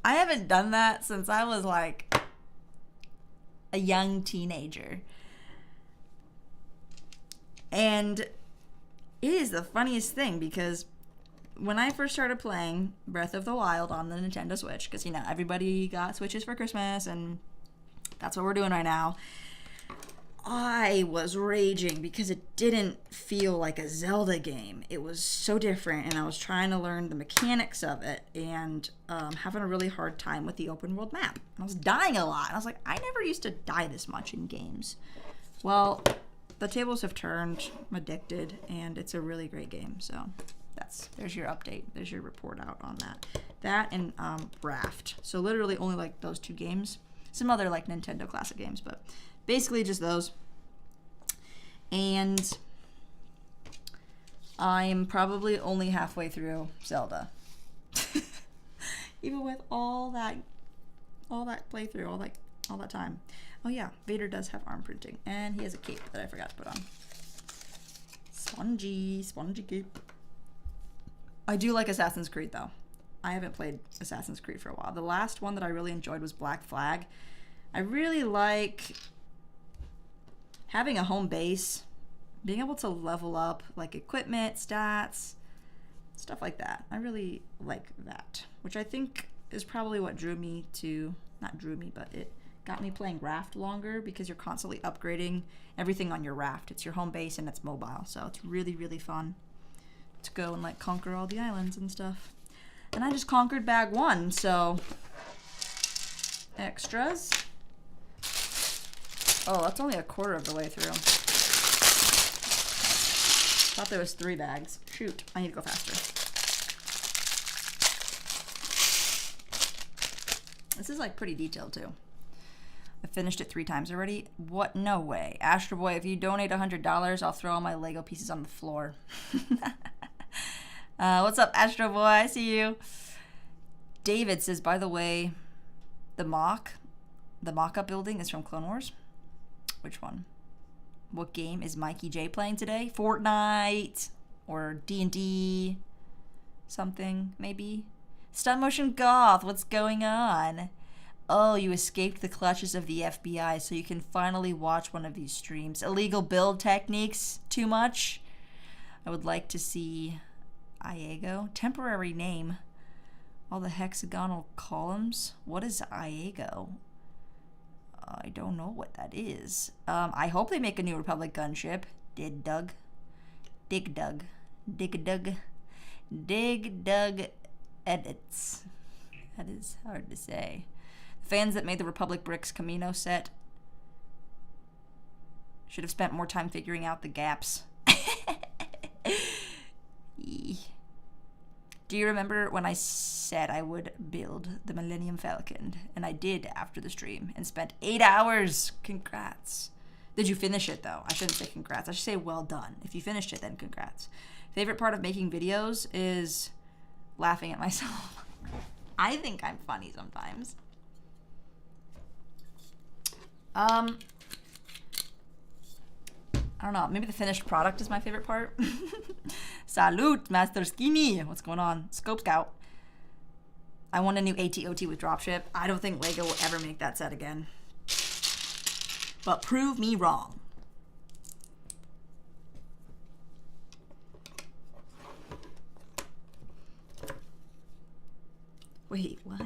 I haven't done that since I was like a young teenager. And it is the funniest thing because when I first started playing Breath of the Wild on the Nintendo Switch, because, you know, everybody got Switches for Christmas and that's what we're doing right now, I was raging because it didn't feel like a Zelda game. It was so different, and I was trying to learn the mechanics of it and having a really hard time with the open world map. I was dying a lot. I was like, I never used to die this much in games. Well, the tables have turned. I'm addicted, and it's a really great game. So there's your update. There's your report out on that. That and Raft. So literally only like those two games. Some other like Nintendo classic games, but basically just those. And I'm probably only halfway through Zelda. Even with all that playthrough, all that time. Oh yeah, Vader does have arm printing, and he has a cape that I forgot to put on. Spongy cape. I do like Assassin's Creed though. I haven't played Assassin's Creed for a while. The last one that I really enjoyed was Black Flag. I really like having a home base, being able to level up like equipment, stats, stuff like that. I really like that, which I think is probably what but it got me playing Raft longer, because you're constantly upgrading everything on your Raft. It's your home base and it's mobile, so it's really, really fun to go and like conquer all the islands and stuff. And I just conquered bag 1, so extras. Oh, that's only a quarter of the way through. Thought there was 3 bags. Shoot, I need to go faster. This is like pretty detailed too. I finished it 3 times already. What? No way. Astro Boy, if you donate $100, I'll throw all my Lego pieces on the floor. What's up, Astro Boy? I see you. David says, by the way, the mock-up building is from Clone Wars. Which one? What game is Mikey J playing today? Fortnite or D&D something, maybe? Stop motion goth, what's going on? Oh, you escaped the clutches of the FBI, so you can finally watch one of these streams. Illegal build techniques, too much? I would like to see Iago. Temporary name. All the hexagonal columns. What is Iago? I don't know what that is. I hope they make a New Republic gunship. Dig Dug edits. That is hard to say. The fans that made the Republic Bricks Camino set should have spent more time figuring out the gaps. Do you remember when I said I would build the Millennium Falcon? And I did after the stream and spent 8 hours. Congrats. Did you finish it though? I shouldn't say congrats. I should say well done. If you finished it, then congrats. Favorite part of making videos is laughing at myself. I think I'm funny sometimes. I don't know. Maybe the finished product is my favorite part. Salute, Master Skinny. What's going on? Scope Scout. I want a new AT-OT with dropship. I don't think Lego will ever make that set again. But prove me wrong. Wait, what?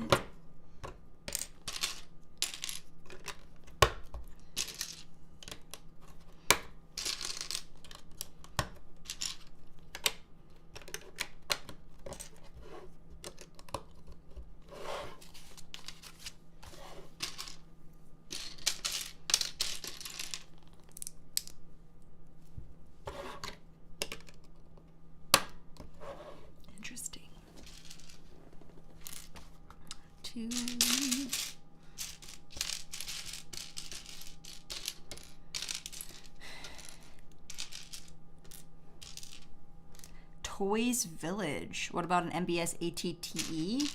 Toys Village. What about an MBS ATTE?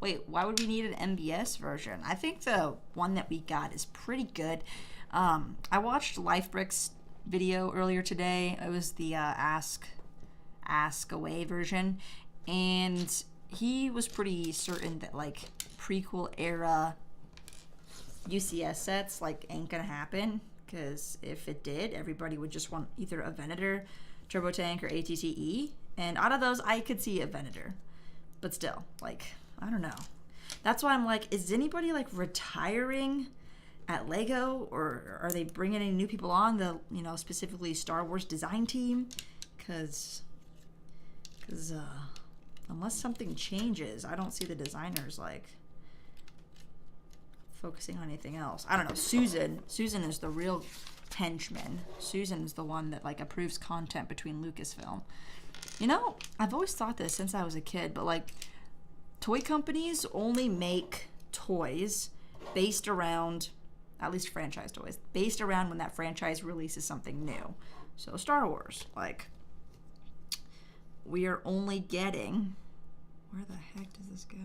Wait, why would we need an MBS version? I think the one that we got is pretty good. I watched Lifebrick's video earlier today. It was the Ask Away version, and he was pretty certain that like prequel era UCS sets like ain't gonna happen, because if it did, everybody would just want either a Venator, Turbo Tank, or ATTE, and out of those I could see a Venator, but still, like, I don't know. That's why I'm like, is anybody like retiring at Lego, or are they bringing any new people on the, you know, specifically Star Wars design team? Because unless something changes, I don't see the designers like focusing on anything else. I don't know. Susan is the real henchman. Susan's the one that like approves content between Lucasfilm. You know, I've always thought this since I was a kid, but like toy companies only make toys based around, at least franchise toys, based around when that franchise releases something new. So Star Wars, like, we are only getting, where the heck does this go?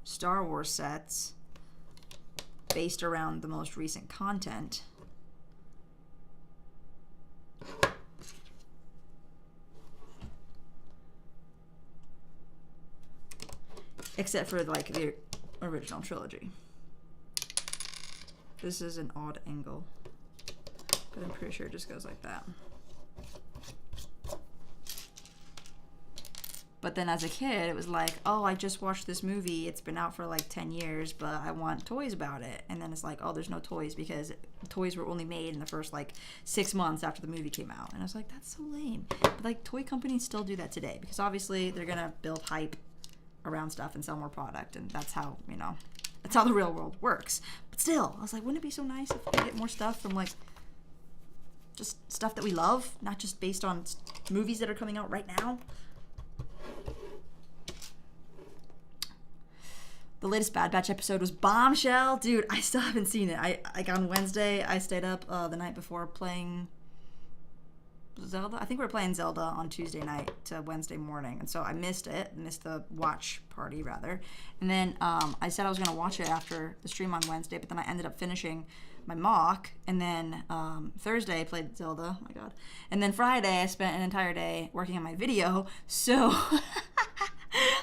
Star Wars sets based around the most recent content. Except for like the original trilogy. This is an odd angle, but I'm pretty sure it just goes like that. But then as a kid, it was like, oh, I just watched this movie. It's been out for like 10 years, but I want toys about it. And then it's like, oh, there's no toys because toys were only made in the first like 6 months after the movie came out. And I was like, that's so lame. But like toy companies still do that today because obviously they're going to build hype around stuff and sell more product. And that's how, you know, that's how the real world works. But still, I was like, wouldn't it be so nice if we get more stuff from like just stuff that we love, not just based on movies that are coming out right now? The latest Bad Batch episode was bombshell. Dude, I still haven't seen it. I like on Wednesday, I stayed up the night before playing Zelda. I think we were playing Zelda on Tuesday night to Wednesday morning. And so I missed the watch party rather. And then I said I was going to watch it after the stream on Wednesday, but then I ended up finishing my mock. And then Thursday I played Zelda. Oh my God. And then Friday I spent an entire day working on my video. So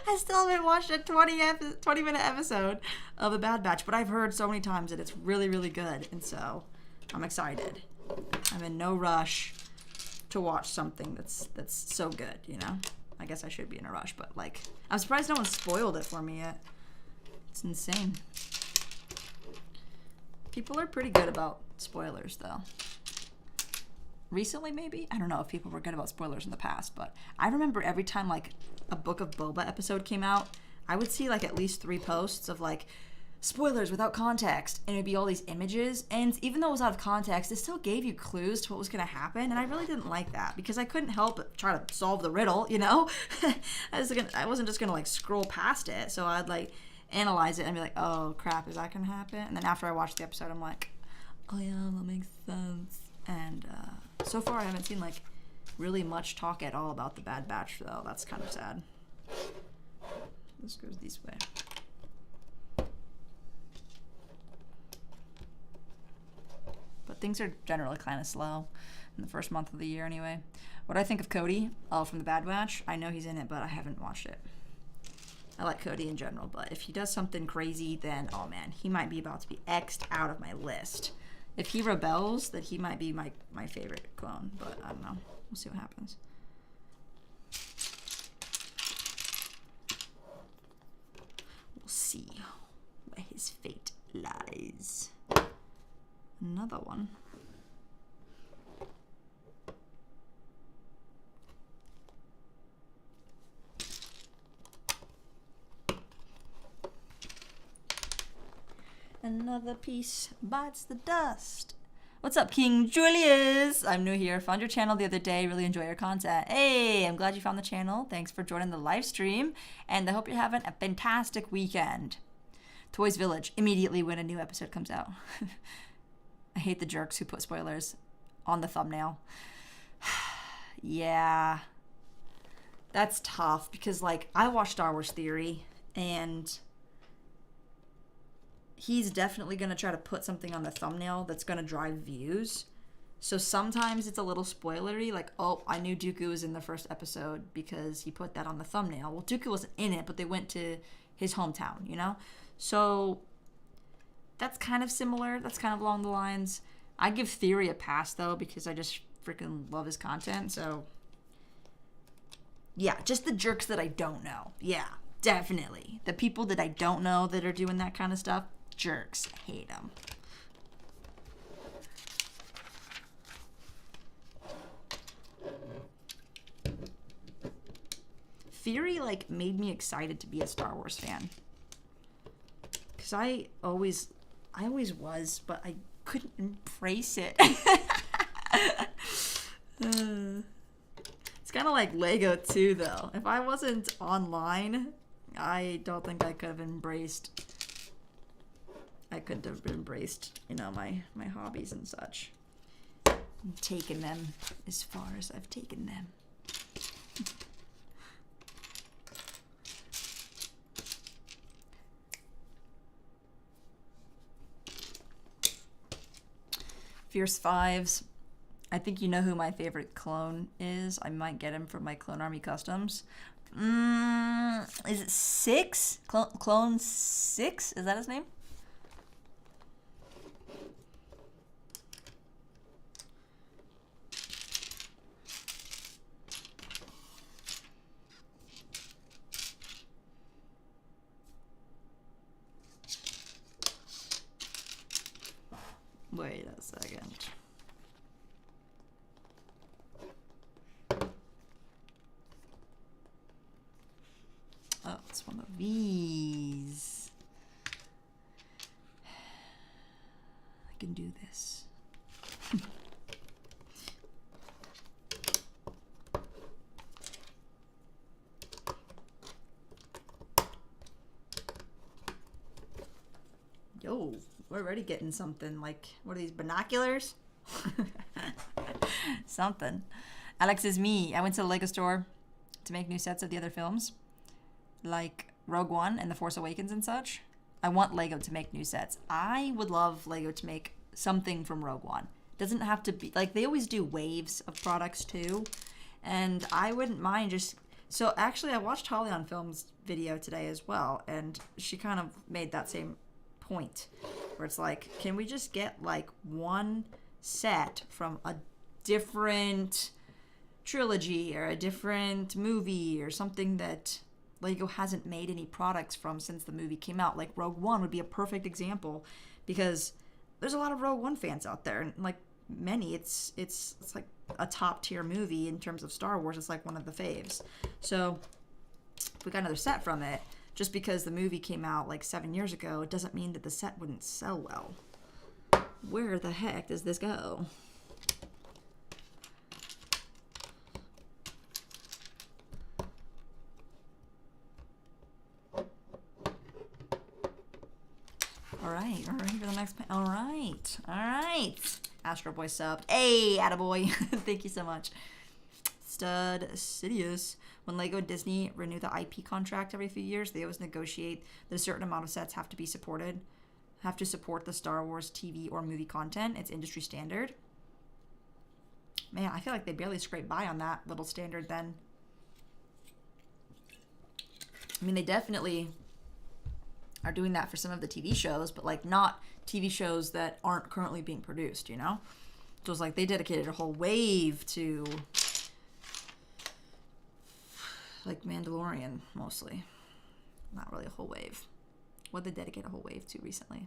I still haven't watched a 20-minute episode of The Bad Batch, but I've heard so many times that it's really, really good, and so I'm excited. I'm in no rush to watch something that's so good, you know? I guess I should be in a rush, but, like, I'm surprised no one spoiled it for me yet. It's insane. People are pretty good about spoilers, though. Recently, maybe? I don't know if people were good about spoilers in the past, but I remember every time, like, a Book of Boba episode came out, I would see, like, at least 3 posts of, like, spoilers without context, and it would be all these images, and even though it was out of context, it still gave you clues to what was going to happen, and I really didn't like that, because I couldn't help but try to solve the riddle, you know? I wasn't just going to, like, scroll past it, so I'd, like, analyze it and be like, oh, crap, is that going to happen? And then after I watched the episode, I'm like, oh, yeah, that makes sense. And so far, I haven't seen, like, really much talk at all about the Bad Batch, though. That's kind of sad. This goes this way. But things are generally kind of slow in the first month of the year, anyway. What do I think of Cody? Oh, from the Bad Batch? I know he's in it, but I haven't watched it. I like Cody in general, but if he does something crazy, then, oh man, he might be about to be X'd out of my list. If he rebels, then he might be my favorite clone, but I don't know. We'll see what happens. We'll see where his fate lies. Another one. Another piece bites the dust. What's up, King Julius? I'm new here. Found your channel the other day. Really enjoy your content. Hey, I'm glad you found the channel. Thanks for joining the live stream. And I hope you're having a fantastic weekend. Toys Village, immediately when a new episode comes out. I hate the jerks who put spoilers on the thumbnail. Yeah. That's tough because, like, I watched Star Wars Theory, and he's definitely going to try to put something on the thumbnail that's going to drive views. So sometimes it's a little spoilery, like, oh, I knew Dooku was in the first episode because he put that on the thumbnail. Well, Dooku wasn't in it, but they went to his hometown, you know? So that's kind of similar. That's kind of along the lines. I give Theory a pass, though, because I just freaking love his content. So, yeah, just the jerks that I don't know. Yeah, definitely. The people that I don't know that are doing that kind of stuff, jerks. I hate them. Theory, like, made me excited to be a Star Wars fan. Because I always was, but I couldn't embrace it. It's kind of like Lego, too, though. If I wasn't online, I don't think I could have embraced... I couldn't have embraced, you know, my hobbies and such. And taken them as far as I've taken them. Fierce Fives. I think you know who my favorite clone is. I might get him from my Clone Army Customs. Is it 6? Clone 6? Is that his name? Wait a second. Oh, it's one of these. I can do this. Yo, we're already getting something. Like, what are these, binoculars? Something. Alex is me. I went to the Lego store to make new sets of the other films, like Rogue One and The Force Awakens and such. I want Lego to make new sets. I would love Lego to make something from Rogue One. Doesn't have to be, like, they always do waves of products too, and I wouldn't mind just... So actually, I watched Holly on Film's video today as well, and she kind of made that same point, where it's like, can we just get like one set from a different trilogy or a different movie or something that Lego hasn't made any products from since the movie came out? Like Rogue One would be a perfect example, because there's a lot of Rogue One fans out there, and like many, it's like a top tier movie in terms of Star Wars. It's like one of the faves. So if we got another set from it, just because the movie came out like 7 years ago, it doesn't mean that the set wouldn't sell well. Where the heck does this go? All right, we're ready for the next panel. All right. Astro Boy subbed. Hey, attaboy. Thank you so much. Stud Sidious. When Lego and Disney renew the IP contract every few years, they always negotiate that a certain amount of sets have to support the Star Wars TV or movie content. It's industry standard. Man, I feel like they barely scrape by on that little standard then. I mean, they definitely are doing that for some of the TV shows, but like not TV shows that aren't currently being produced, you know? So it's like they dedicated a whole wave to like Mandalorian, mostly. Not really a whole wave. What'd they dedicate a whole wave to recently?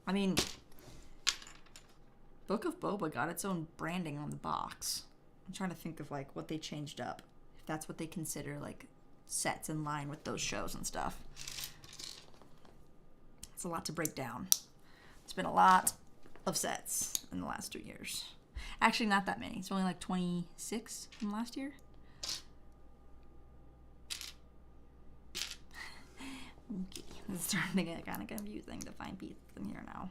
I mean, Book of Boba got its own branding on the box. I'm trying to think of like what they changed up, if that's what they consider like sets in line with those shows and stuff. It's a lot to break down. It's been a lot of sets in the last 2 years. Actually, not that many. It's only like 26 from last year. Okay, it's starting to get kind of confusing to find pieces in here now.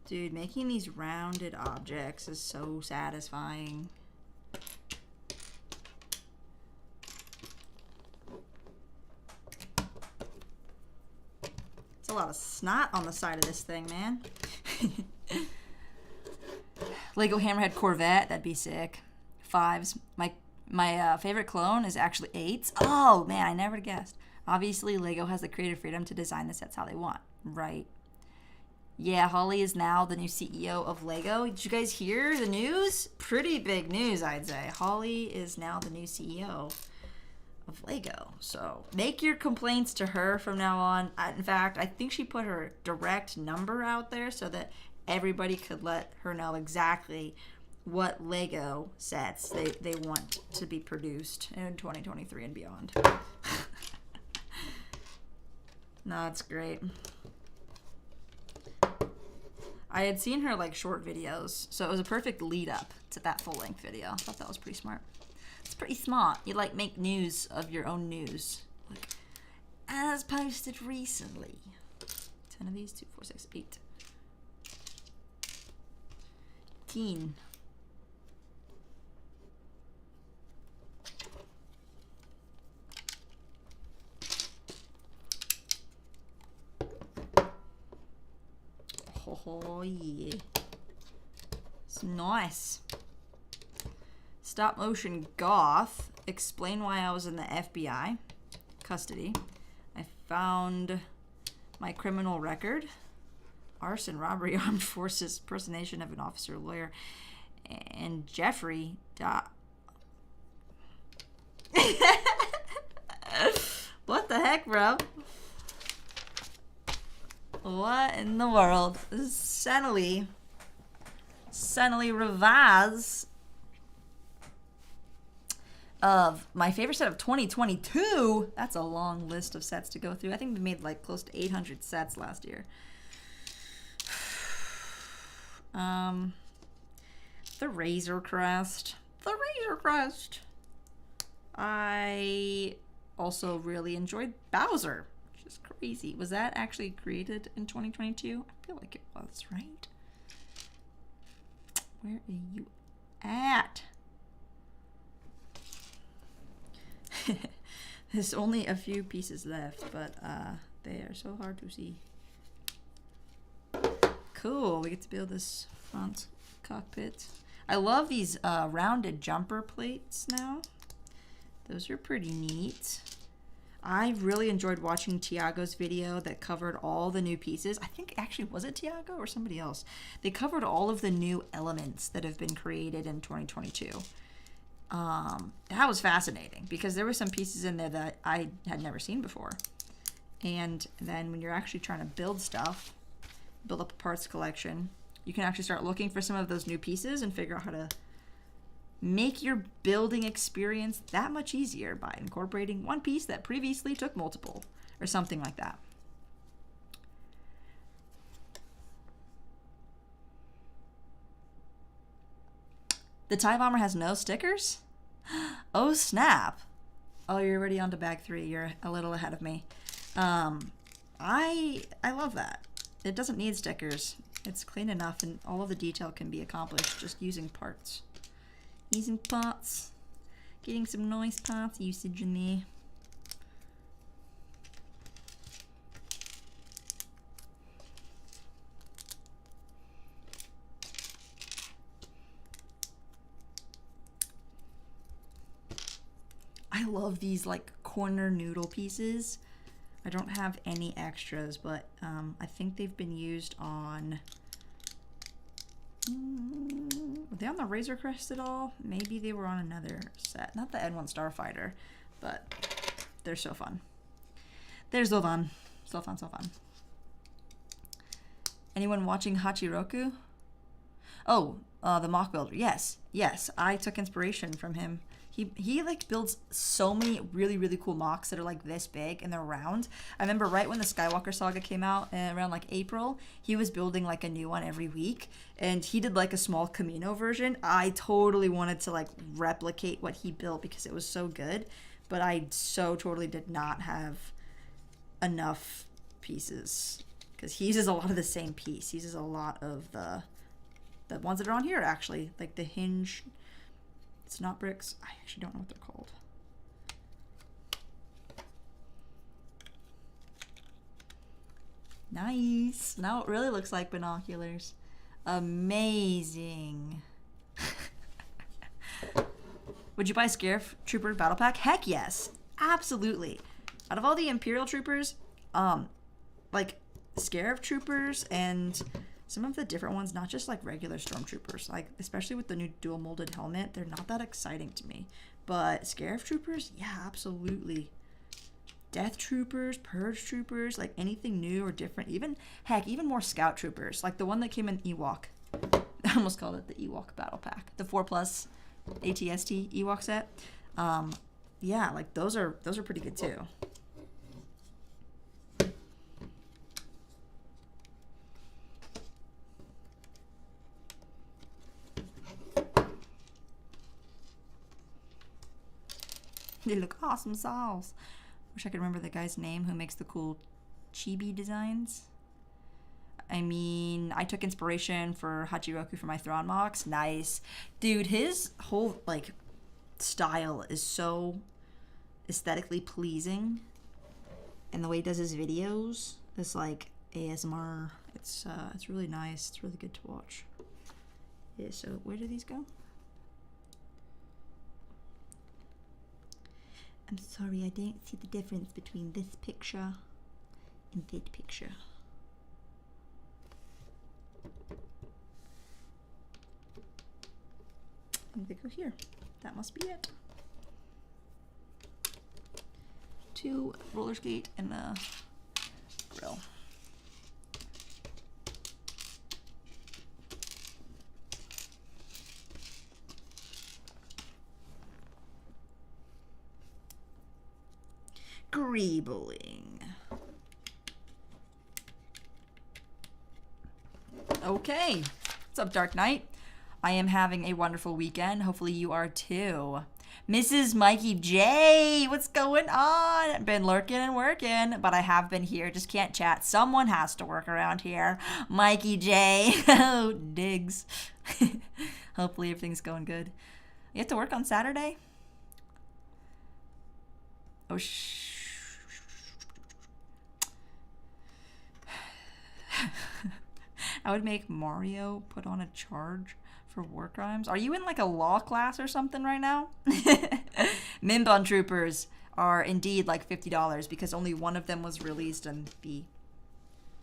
Dude, making these rounded objects is so satisfying. It's a lot of snot on the side of this thing, man. Lego Hammerhead Corvette, that'd be sick. 5s. My favorite clone is actually 8s. Oh, man, I never guessed. Obviously, Lego has the creative freedom to design the sets how they want. Right. Yeah, Holly is now the new CEO of Lego. Did you guys hear the news? Pretty big news, I'd say. Holly is now the new CEO of Lego. So make your complaints to her from now on. In fact, I think she put her direct number out there so that everybody could let her know exactly what Lego sets they want to be produced in 2023 and beyond. No, it's great. I had seen her like short videos, so it was a perfect lead up to that full length video. I thought that was pretty smart. It's pretty smart. You like make news of your own news. Like, as posted recently. 10 of these, 2, 4, 6, 8. 18. Oh yeah. It's nice. Stop motion goth. Explain why I was in the FBI custody. I found my criminal record. Arson, robbery, armed forces, impersonation of an officer, or lawyer, and Jeffrey. What the heck, bro? What in the world? This is Senely Revaz of my favorite set of 2022. That's a long list of sets to go through. I think we made like close to 800 sets last year. The Razor Crest. The Razor Crest. I also really enjoyed Bowser. Is crazy. Was that actually created in 2022? I feel like it was, right? Where are you at? There's only a few pieces left, but they are so hard to see. Cool. We get to build this front cockpit. I love these rounded jumper plates now. Those are pretty neat. I really enjoyed watching Tiago's video that covered all the new pieces. I think actually, was it Tiago or somebody else? They covered all of the new elements that have been created in 2022. That was fascinating because there were some pieces in there that I had never seen before. And then when you're actually trying to build stuff, build up a parts collection, you can actually start looking for some of those new pieces and figure out how to make your building experience that much easier by incorporating one piece that previously took multiple, or something like that. The TIE Bomber has no stickers? Oh, snap. Oh, you're already on to bag 3. You're a little ahead of me. I love that. It doesn't need stickers. It's clean enough, and all of the detail can be accomplished just using parts. Using parts. Getting some nice parts usage in there. I love these like corner noodle pieces. I don't have any extras, but I think they've been used on... Were they on the Razor Crest at all? Maybe they were on another set. Not the N1 Starfighter, but they're so fun. They're so fun. So fun, so fun. Anyone watching Hachiroku? Oh, the mock builder. Yes, yes. I took inspiration from him. He like builds so many really, really cool mocks that are like this big and they're round. I remember right when the Skywalker Saga came out around like April, he was building like a new one every week, and he did like a small Camino version. I totally wanted to like replicate what he built because it was so good, but I so totally did not have enough pieces because he uses a lot of the same piece. He uses a lot of the ones that are on here, actually, like the hinge. It's not bricks. I actually don't know what they're called. Nice. Now it really looks like binoculars. Amazing. Would you buy Scarif Trooper Battle Pack? Heck yes. Absolutely. Out of all the Imperial Troopers, like Scarif Troopers and some of the different ones, not just like regular Stormtroopers, like especially with the new dual molded helmet, they're not that exciting to me. But Scarif Troopers, yeah, absolutely. Death Troopers, Purge Troopers, like anything new or different. Even, heck, even more Scout Troopers, like the one that came in Ewok. I almost called it the Ewok Battle Pack. The 4+ ATST Ewok set. Yeah, like those are pretty good too. They look awesome sauce. Wish I could remember the guy's name who makes the cool chibi designs. I mean, I took inspiration for Hachiroku for my Thrawn mocks. Nice. Dude, his whole, like, style is so aesthetically pleasing. And the way he does his videos is like ASMR. It's really nice. It's really good to watch. Yeah, so where do these go? I'm sorry, I don't see the difference between this picture and that picture. And they go here. That must be it. 2 roller skate and a grill. Greebling. Okay. What's up, Dark Knight? I am having a wonderful weekend. Hopefully you are too. Mrs. Mikey J, what's going on? Been lurking and working, but I have been here. Just can't chat. Someone has to work around here. Mikey J. Oh, digs. Hopefully everything's going good. You have to work on Saturday? Oh, I would make Mario put on a charge for war crimes. Are you in like a law class or something right now? Minbun Troopers are indeed like $50 because only one of them was released on the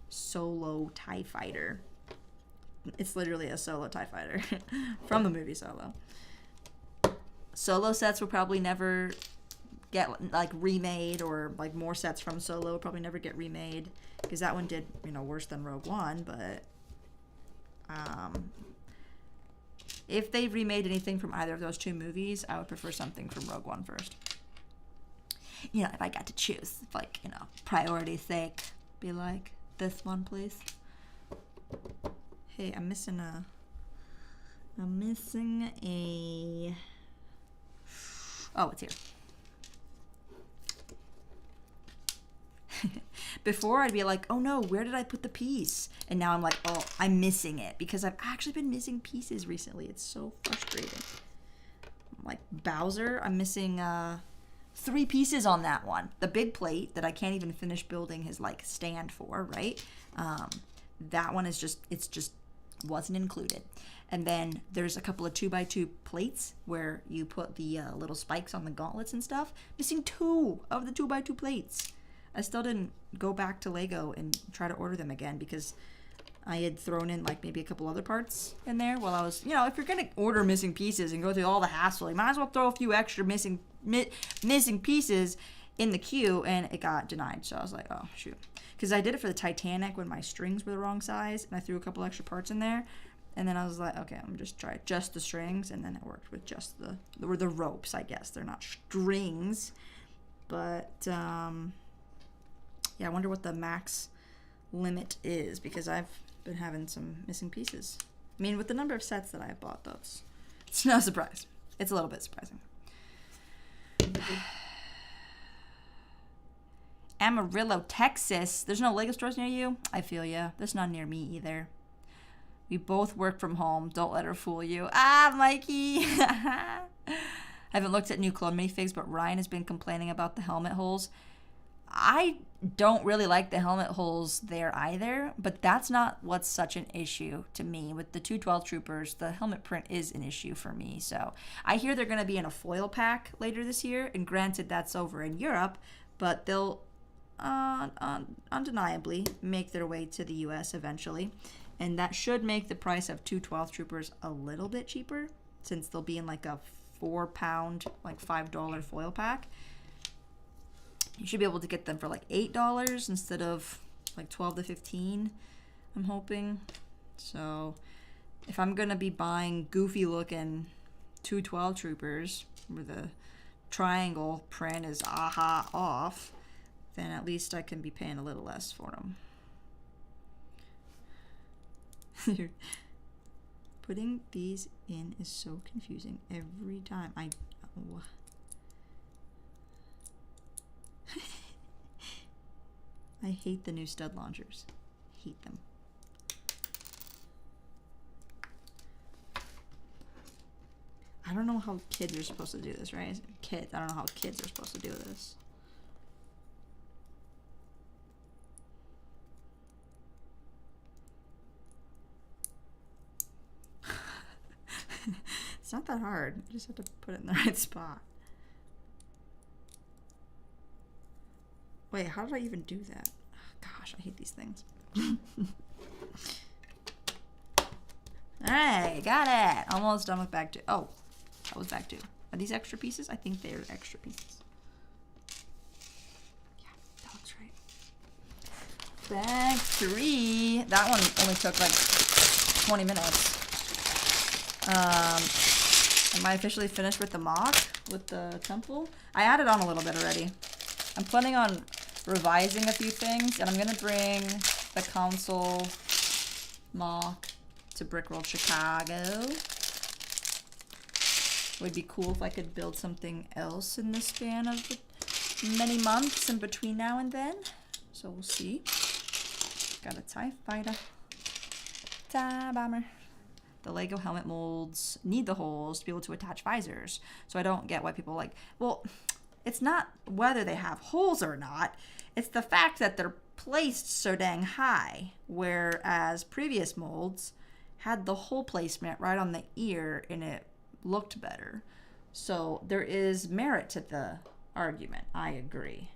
Solo TIE Fighter. It's literally a Solo TIE Fighter from the movie Solo. Solo sets will probably never get like remade, or like more sets from Solo will probably never get remade because that one did, you know, worse than Rogue One. But if they remade anything from either of those 2 movies, I would prefer something from Rogue One first. You know, if I got to choose, like, you know, priority's sake, be like, this one, please. Hey, I'm missing a oh, it's here. Before I'd be like, oh no, where did I put the piece? And now I'm like, oh, I'm missing it because I've actually been missing pieces recently. It's so frustrating. Like Bowser, I'm missing 3 pieces on that one. The big plate that I can't even finish building his like stand for, right? That one is just wasn't included. And then there's a couple of 2x2 plates where you put the little spikes on the gauntlets and stuff. Missing 2 of the 2x2 plates. I still didn't go back to Lego and try to order them again because I had thrown in like maybe a couple other parts in there while I was, you know, if you're going to order missing pieces and go through all the hassle, you might as well throw a few extra missing pieces in the queue, and it got denied. So I was like, oh, shoot. Because I did it for the Titanic when my strings were the wrong size, and I threw a couple extra parts in there. And then I was like, okay, I'm going to just try just the strings, and then it worked with just the ropes, I guess. They're not strings. But, yeah, I wonder what the max limit is, because I've been having some missing pieces. I mean, with the number of sets that I've bought, though, it's no surprise. It's a little bit surprising. Amarillo, Texas. There's no Lego stores near you? I feel ya. There's none near me either. We both work from home. Don't let her fool you. Ah, Mikey. I haven't looked at new clone minifigs, but Ryan has been complaining about the helmet holes. I don't really like the helmet holes there either, but that's not what's such an issue to me. With the 212 Troopers, the helmet print is an issue for me. So I hear they're going to be in a foil pack later this year, and granted that's over in Europe, but they'll undeniably make their way to the US eventually. And that should make the price of 212 Troopers a little bit cheaper, since they'll be in like a 4-pound, like $5 foil pack. You should be able to get them for like $8 instead of like $12 to $15, I'm hoping. So if I'm going to be buying goofy looking 212 Troopers where the triangle print is aha off, then at least I can be paying a little less for them. Putting these in is so confusing every time. I hate the new stud launchers. Hate them. I don't know how kids are supposed to do this, right? Kids. I don't know how kids are supposed to do this. It's not that hard. You just have to put it in the right spot. Wait, how did I even do that? Gosh, I hate these things. Alright, got it. Almost done with bag 2. Oh, that was bag 2. Are these extra pieces? I think they're extra pieces. Yeah, that looks right. Bag 3. That one only took like 20 minutes. Am I officially finished with the mock? With the temple? I added on a little bit already. I'm planning on revising a few things, and I'm gonna bring the console mock to Brickworld Chicago. It would be cool if I could build something else in the span of the many months in between now and then. So we'll see. Got a TIE fighter. TIE bomber. The Lego helmet molds need the holes to be able to attach visors. So I don't get why people are like, well, it's not whether they have holes or not. It's the fact that they're placed so dang high. Whereas previous molds had the hole placement right on the ear and it looked better. So there is merit to the argument. I agree.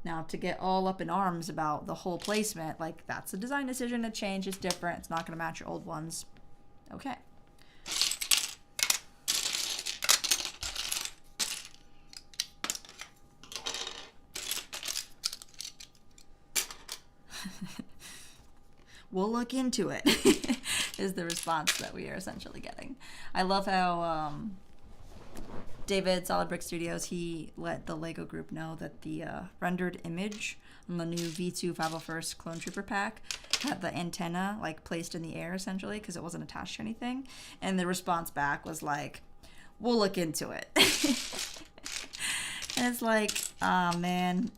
Now, to get all up in arms about the hole placement, like, that's a design decision to change. It's different. It's not going to match your old ones. Okay. We'll look into it is the response that we are essentially getting. I love how David, Solid Brick Studios, he let the Lego group know that the rendered image on the new V2 501st Clone Trooper pack had the antenna like placed in the air essentially because it wasn't attached to anything. And the response back was like, we'll look into it. And it's like, oh man,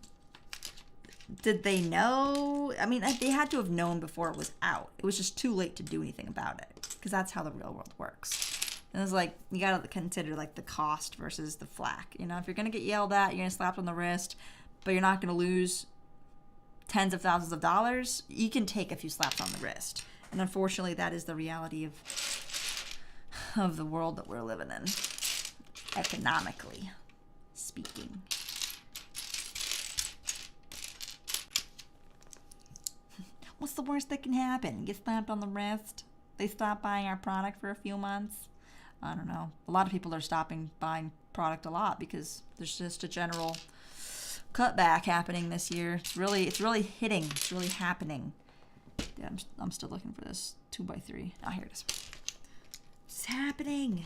did they know? I mean, they had to have known before it was out. It was just too late to do anything about it because that's how the real world works. And it's like, you gotta consider like the cost versus the flack. You know, if you're gonna get yelled at, you're gonna slap on the wrist, but you're not gonna lose tens of thousands of dollars, you can take a few slaps on the wrist. And unfortunately, that is the reality of the world that we're living in, economically speaking. What's the worst that can happen? Get slapped on the wrist? They stop buying our product for a few months? I don't know. A lot of people are stopping buying product a lot because there's just a general cutback happening this year. It's really hitting. It's really happening. Yeah, I'm still looking for this 2x3. Ah, here it is. It's happening.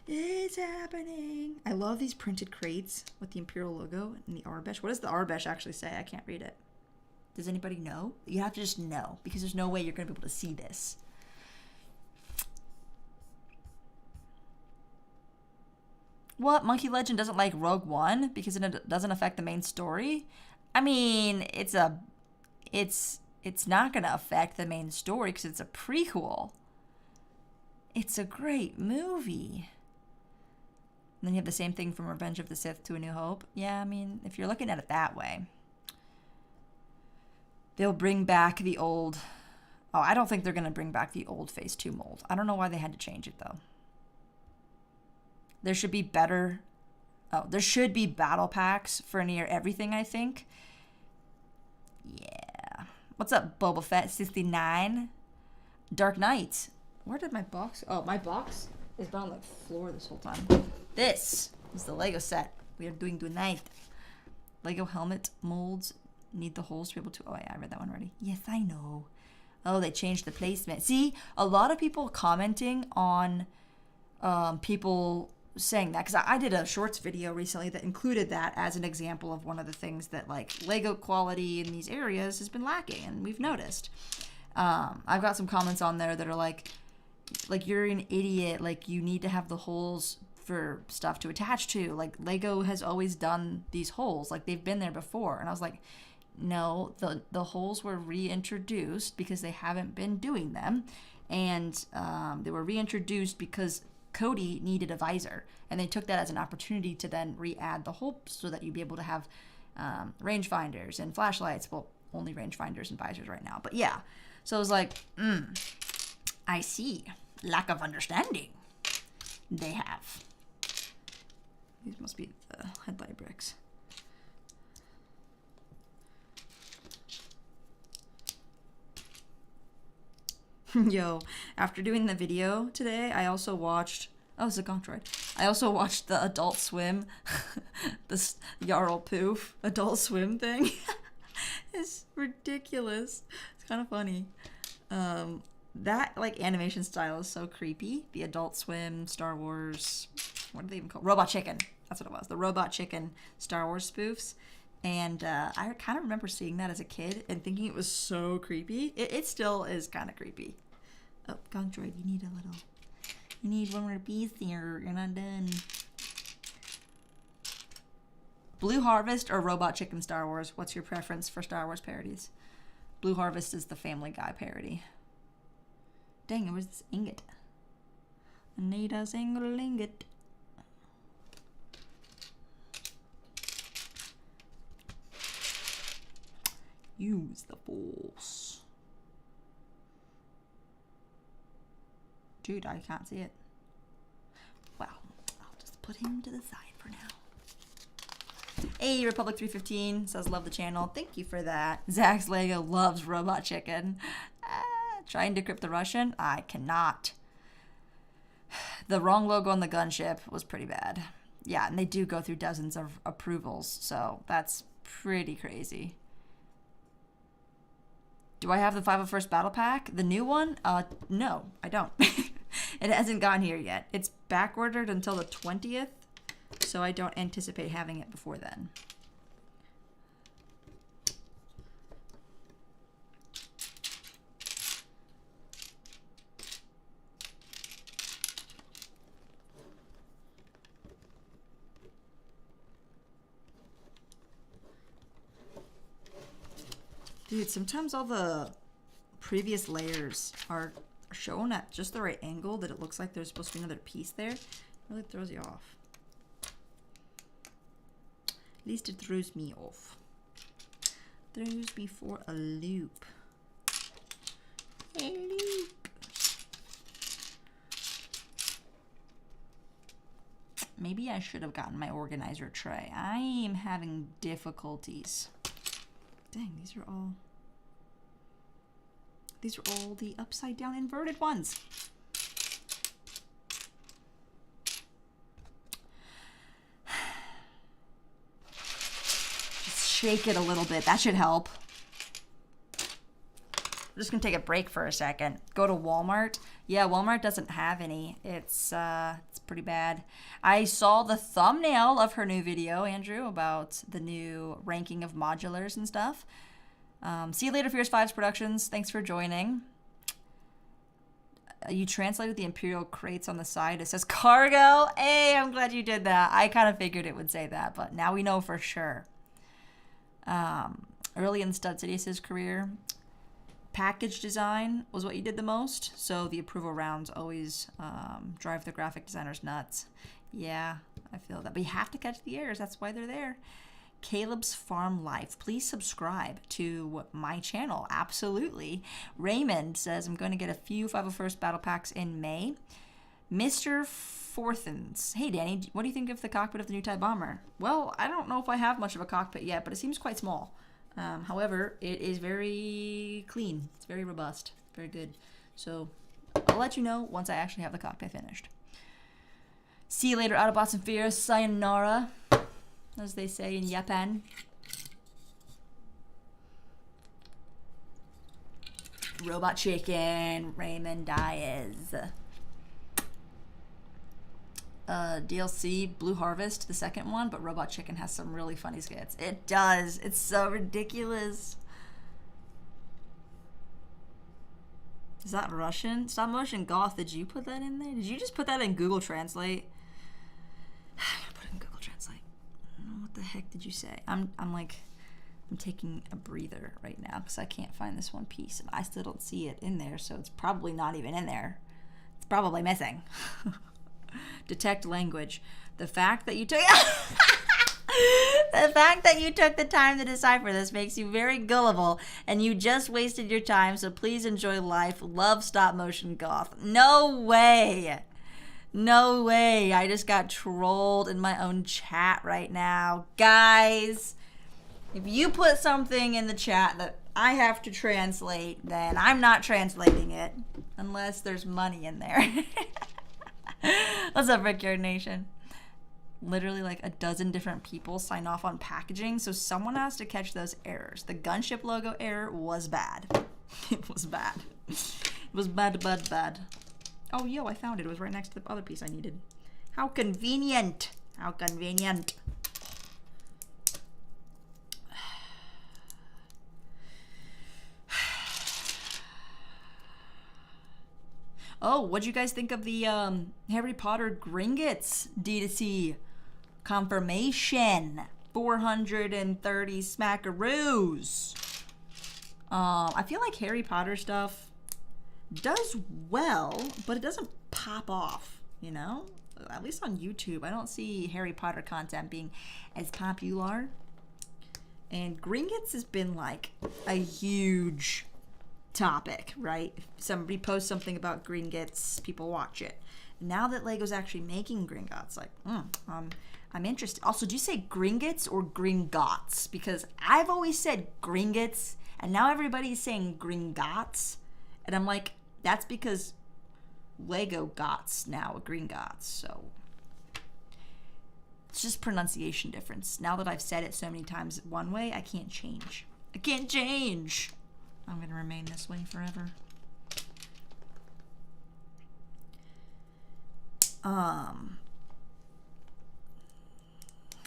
It's happening. I love these printed crates with the Imperial logo and the Arbesh. What does the Arbesh actually say? I can't read it. Does anybody know? You have to just know because there's no way you're going to be able to see this. What? Monkey Legend doesn't like Rogue One because it doesn't affect the main story? I mean, it's not gonna affect the main story because it's a prequel. It's a great movie. And then you have the same thing from Revenge of the Sith to A New Hope. Yeah, I mean, if you're looking at it that way, they'll bring back the old. Oh, I don't think they're gonna bring back the old Phase 2 mold. I don't know why they had to change it though. There should be better. Oh, there should be battle packs for near everything, I think. Yeah. What's up, Boba Fett 69? Dark Knight. Where did my box? Oh, my box has been on the floor this whole time. This is the Lego set we are doing tonight. Lego helmet molds need the holes to be able to. Oh, yeah, I read that one already. Yes, I know. Oh, they changed the placement. See, a lot of people commenting on people saying that, because I did a shorts video recently that included that as an example of one of the things that like Lego quality in these areas has been lacking, and we've noticed. I've got some comments on there that are like you're an idiot, like you need to have the holes for stuff to attach to. Like Lego has always done these holes, like they've been there before. And I was like, no, the holes were reintroduced because they haven't been doing them, and they were reintroduced because Cody needed a visor, and they took that as an opportunity to then re-add the hole so that you'd be able to have rangefinders and flashlights. Well, only rangefinders and visors right now, but yeah. So I was like, I see. Lack of understanding they have. These must be the headlight bricks. Yo, after doing the video today, I also watched... Oh, it's a gong droid. I also watched the Adult Swim, this Jarl Poof Adult Swim thing. It's ridiculous. It's kind of funny. That like animation style is so creepy. The Adult Swim, Star Wars, what do they even call it? Robot Chicken. That's what it was. The Robot Chicken Star Wars spoofs. And I kind of remember seeing that as a kid and thinking it was so creepy. It still is kind of creepy. Oh, Gong Droid, you need one more piece here. You're not done. Blue Harvest or Robot Chicken Star Wars? What's your preference for Star Wars parodies? Blue Harvest is the Family Guy parody. Dang, it was this ingot. I need a single ingot. Use the Force. Dude, I can't see it. Well, I'll just put him to the side for now. Hey, Republic 315 says, love the channel. Thank you for that. Zach's Lego loves Robot Chicken. Trying to decrypt the Russian? I cannot. The wrong logo on the gunship was pretty bad. Yeah, and they do go through dozens of approvals, so that's pretty crazy. Do I have the 501st Battle Pack? The new one? No, I don't. It hasn't gotten here yet. It's back ordered until the 20th, so I don't anticipate having it before then. Dude, sometimes all the previous layers are shown at just the right angle that it looks like there's supposed to be another piece there. It really throws you off. At least it throws me off. Throws me for a loop. A loop. Maybe I should have gotten my organizer tray. I am having difficulties. Dang, these are all the upside down inverted ones. Just shake it a little bit. That should help. I'm just gonna take a break for a second. Go to Walmart. Yeah, Walmart doesn't have any. It's pretty bad. I saw the thumbnail of her new video, Andrew, about the new ranking of modulars and stuff. See you later, Fierce Fives Productions. Thanks for joining. You translated the Imperial crates on the side. It says cargo. Hey, I'm glad you did that. I kind of figured it would say that, but now we know for sure. Early in Stud Sidious's career, package design was what you did the most, so the approval rounds always drive the graphic designers nuts. Yeah, I feel that. But you have to catch the errors. That's why they're there. Caleb's Farm Life. Please subscribe to my channel. Absolutely. Raymond says, I'm going to get a few 501st Battle Packs in May. Mr. Forthens. Hey, Danny, what do you think of the cockpit of the new TIE Bomber? Well, I don't know if I have much of a cockpit yet, but it seems quite small. However, it is very clean. It's very robust. Very good. So I'll let you know once I actually have the cockpit finished. See you later, Autobots and Fears. Sayonara, as they say in Japan. Robot Chicken, Raymond Diaz. DLC Blue Harvest, the second one, but Robot Chicken has some really funny skits. It does. It's so ridiculous. Is that Russian? Stop motion goth. Did you put that in there? Did you just put that in Google Translate? I put it in Google Translate. What the heck did you say? I'm taking a breather right now because I can't find this one piece and I still don't see it in there, so it's probably not even in there. It's probably missing. Detect language. The fact that you took the time to decipher this makes you very gullible, and you just wasted your time, so please enjoy life. Love, stop motion goth. No way. No way. I just got trolled in my own chat right now. Guys, if you put something in the chat that I have to translate, then I'm not translating it unless there's money in there. What's up, Brickyard Nation? Literally like a dozen different people sign off on packaging, so someone has to catch those errors. The gunship logo error was bad. It was bad. It was bad. Oh, yo, I found it. It was right next to the other piece I needed. How convenient. How convenient. Oh, what'd you guys think of the Harry Potter Gringotts D2C confirmation? 430 smackaroos. I feel like Harry Potter stuff does well, but it doesn't pop off, you know? At least on YouTube, I don't see Harry Potter content being as popular. And Gringotts has been like a huge topic, right? If somebody posts something about Gringotts, people watch it. Now that Lego's actually making Gringotts, like, I'm interested. Also, do you say Gringotts or Gringotts? Because I've always said Gringotts, and now everybody's saying Gringotts, and I'm like, that's because Lego gots now a Gringotts, so it's just pronunciation difference. Now that I've said it so many times one way, I can't change. I can't change. I'm gonna remain this way forever.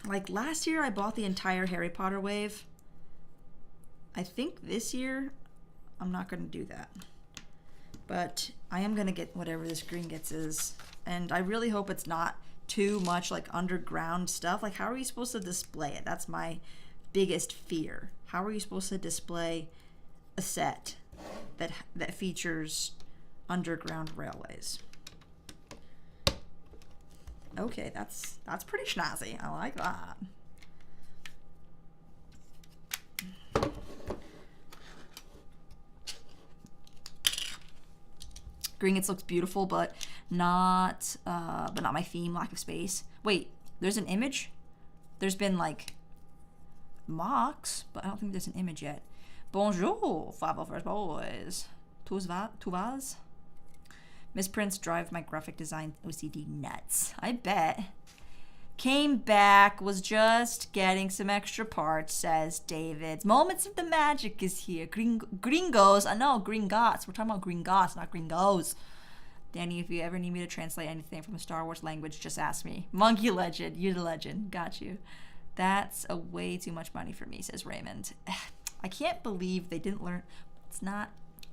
Like last year I bought the entire Harry Potter wave. I think this year I'm not gonna do that. But I am gonna get whatever this Gringotts is. And I really hope it's not too much like underground stuff. Like, how are you supposed to display it? That's my biggest fear. How are you supposed to display a set that features underground railways? Okay, that's pretty snazzy. I like that. Gringotts looks beautiful, but not my theme. Lack of space. Wait, there's an image? There's been like mocks, but I don't think there's an image yet. Bonjour, 501st boys. Tu vas? Misprints drive my graphic design OCD nuts. I bet. Came back, was just getting some extra parts, says David. Moments of the magic is here. Gringos. I know, Gringotts. We're talking about Gringotts, not Gringos. Danny, if you ever need me to translate anything from the Star Wars language, just ask me. Monkey Legend. You're the legend. Got you. That's a way too much money for me, says Raymond. I can't believe they didn't learn.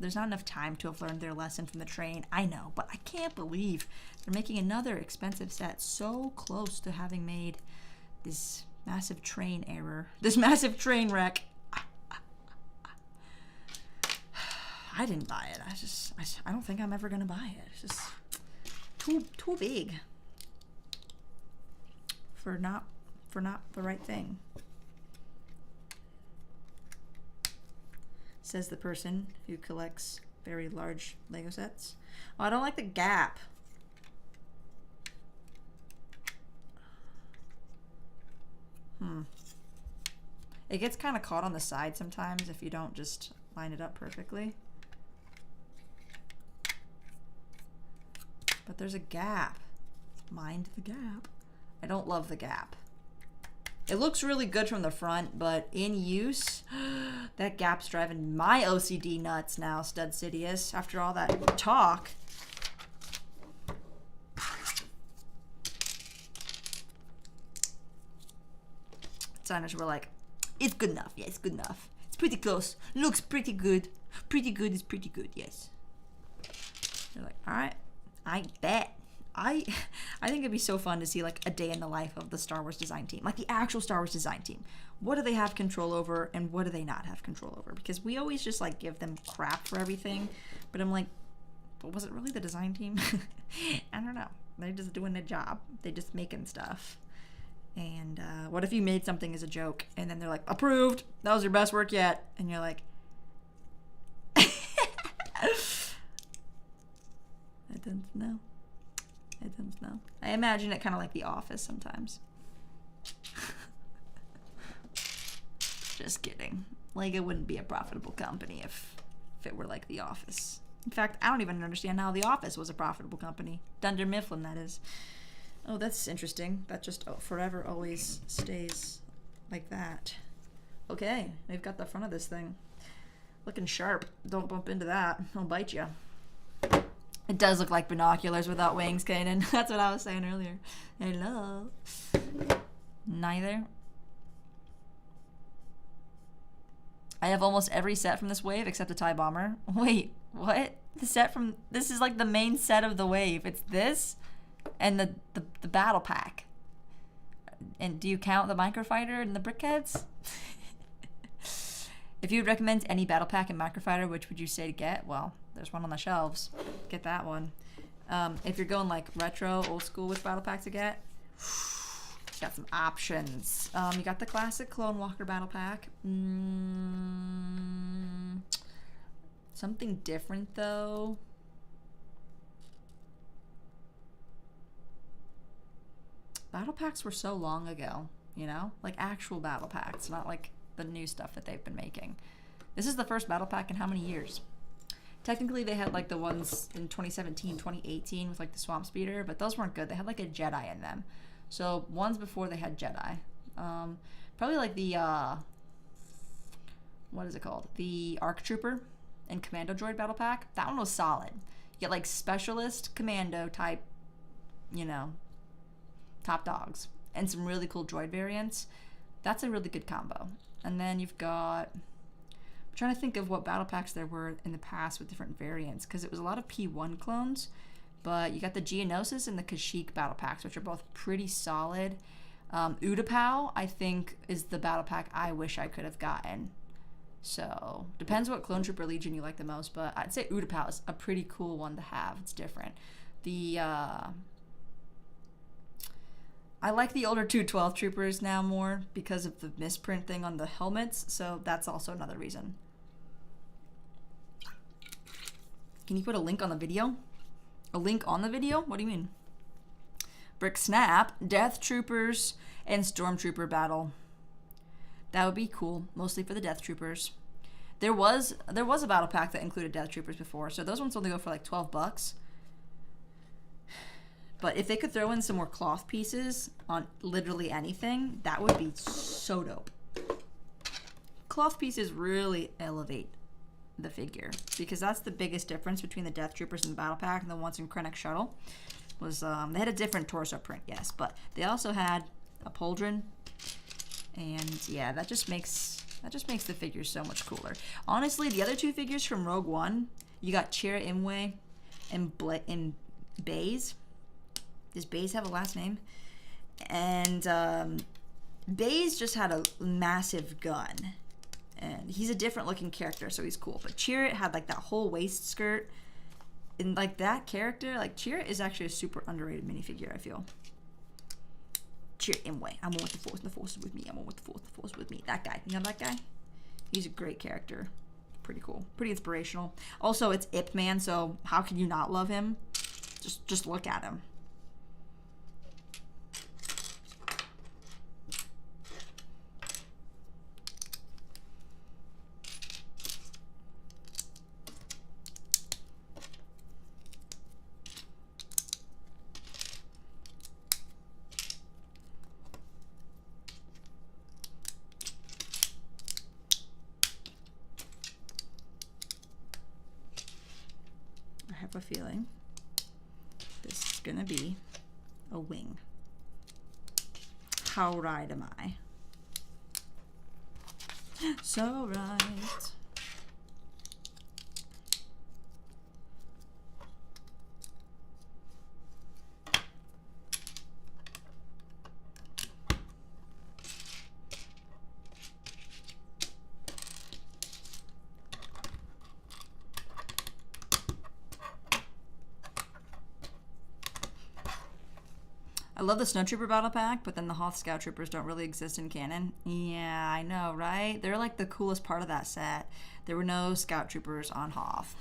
There's not enough time to have learned their lesson from the train. I know, but I can't believe they're making another expensive set so close to having made this Massive train error. This massive train wreck. I didn't buy it. I don't think I'm ever gonna buy it. It's just too big for not the right thing. Says the person who collects very large Lego sets. Oh, I don't like the gap. It gets kind of caught on the side sometimes if you don't just line it up perfectly. But there's a gap. Mind the gap. I don't love the gap. It looks really good from the front, but in use, that gap's driving my OCD nuts now, Stud Sidious, after all that talk. Designers were like, it's good enough. Yeah, it's good enough. It's pretty close. Looks pretty good. Pretty good is pretty good, yes. They're like, all right, I bet. I think it'd be so fun to see like a day in the life of the Star Wars design team, like the actual Star Wars design team. What do they have control over and what do they not have control over? Because we always just like give them crap for everything, but I'm like, but was it really the design team? I don't know. They're just doing their job. They're just making stuff. And what if you made something as a joke and then they're like, approved, that was your best work yet, and you're like, I don't know. I don't know. I imagine it kind of like The Office sometimes. Just kidding. Like, it wouldn't be a profitable company if it were like The Office. In fact, I don't even understand how The Office was a profitable company. Dunder Mifflin, that is. Oh, that's interesting. That just forever always stays like that. Okay, they've got the front of this thing. Looking sharp. Don't bump into that. I'll bite you. It does look like binoculars without wings, Kanan. That's what I was saying earlier. Hello. Neither. I have almost every set from this wave except the TIE Bomber. Wait, what? The set from... This is like the main set of the wave. It's this and the battle pack. And do you count the microfighter and the brickheads? If you would recommend any battle pack and microfighter, which would you say to get? Well, there's one on the shelves. Get that one. If you're going like retro, old school, which battle pack to get? Got some options. You got the classic Clone Walker battle pack. Something different though. Battle packs were so long ago, you know? Like actual battle packs, not like the new stuff that they've been making. This is the first battle pack in how many years? Technically, they had like the ones in 2017, 2018 with like the Swamp Speeder, but those weren't good. They had like a Jedi in them. So ones before they had Jedi. Probably like the, what is it called? The ARC Trooper and Commando Droid battle pack. That one was solid. You get like Specialist, Commando type, you know, top dogs. And some really cool droid variants. That's a really good combo. And then you've got... I'm trying to think of what battle packs there were in the past with different variants, because it was a lot of P1 clones, but you got the Geonosis and the Kashyyyk battle packs, which are both pretty solid. Utapau, I think, is the battle pack I wish I could have gotten. So, depends what Clone Trooper Legion you like the most, but I'd say Utapau is a pretty cool one to have. It's different. I like the older 212 Troopers now more because of the misprint thing on the helmets, so that's also another reason. Can you put a link on the video? A link on the video? What do you mean? Brick Snap, Death Troopers, and Stormtrooper battle. That would be cool, mostly for the Death Troopers. There was a battle pack that included Death Troopers before, so those ones only go for like $12. But if they could throw in some more cloth pieces on literally anything, that would be so dope. Cloth pieces really elevate the figure, because that's the biggest difference between the Death Troopers in the battle pack and the ones in Krennic Shuttle. Was they had a different torso print, yes, but they also had a pauldron, and yeah, that just makes the figure so much cooler. Honestly, the other two figures from Rogue One, you got Chira Imwe and Baze. Does Baze have a last name? And Baze just had a massive gun. And he's a different looking character, so he's cool. But Chirrut had like that whole waist skirt. And like that character, like Chirrut is actually a super underrated minifigure, I feel. Chirrut, Imwe. I'm one with the force, and the force is with me. I'm one with the force, the force is with me. That guy. You know that guy? He's a great character. Pretty cool. Pretty inspirational. Also, it's Ip Man, so how can you not love him? Just look at him. I have a feeling this is gonna be a wing. How right am I? So right. I love the Snowtrooper battle pack, but then the Hoth Scout Troopers don't really exist in canon. Yeah, I know, right? They're like the coolest part of that set. There were no Scout Troopers on Hoth.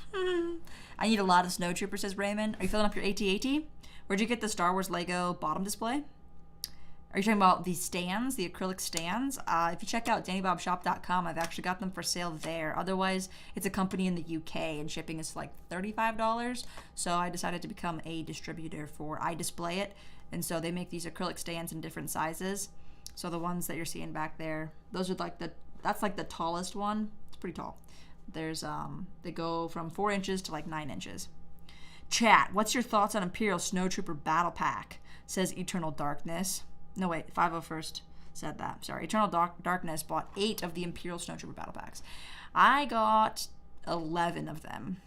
I need a lot of Snowtroopers, says Raymond. Are you filling up your AT-AT? Where'd you get the Star Wars Lego bottom display? Are you talking about the stands, the acrylic stands? If you check out danibobshop.com, I've actually got them for sale there. Otherwise, it's a company in the UK, and shipping is like $35. So I decided to become a distributor for iDisplay It. And so they make these acrylic stands in different sizes. So the ones that you're seeing back there, those are like that's like the tallest one. It's pretty tall. There's, they go from 4 inches to like 9 inches. Chat, what's your thoughts on Imperial Snowtrooper Battle Pack? Says Eternal Darkness. No, wait, 501st said that. Sorry, Eternal Darkness bought 8 of the Imperial Snowtrooper Battle Packs. I got 11 of them.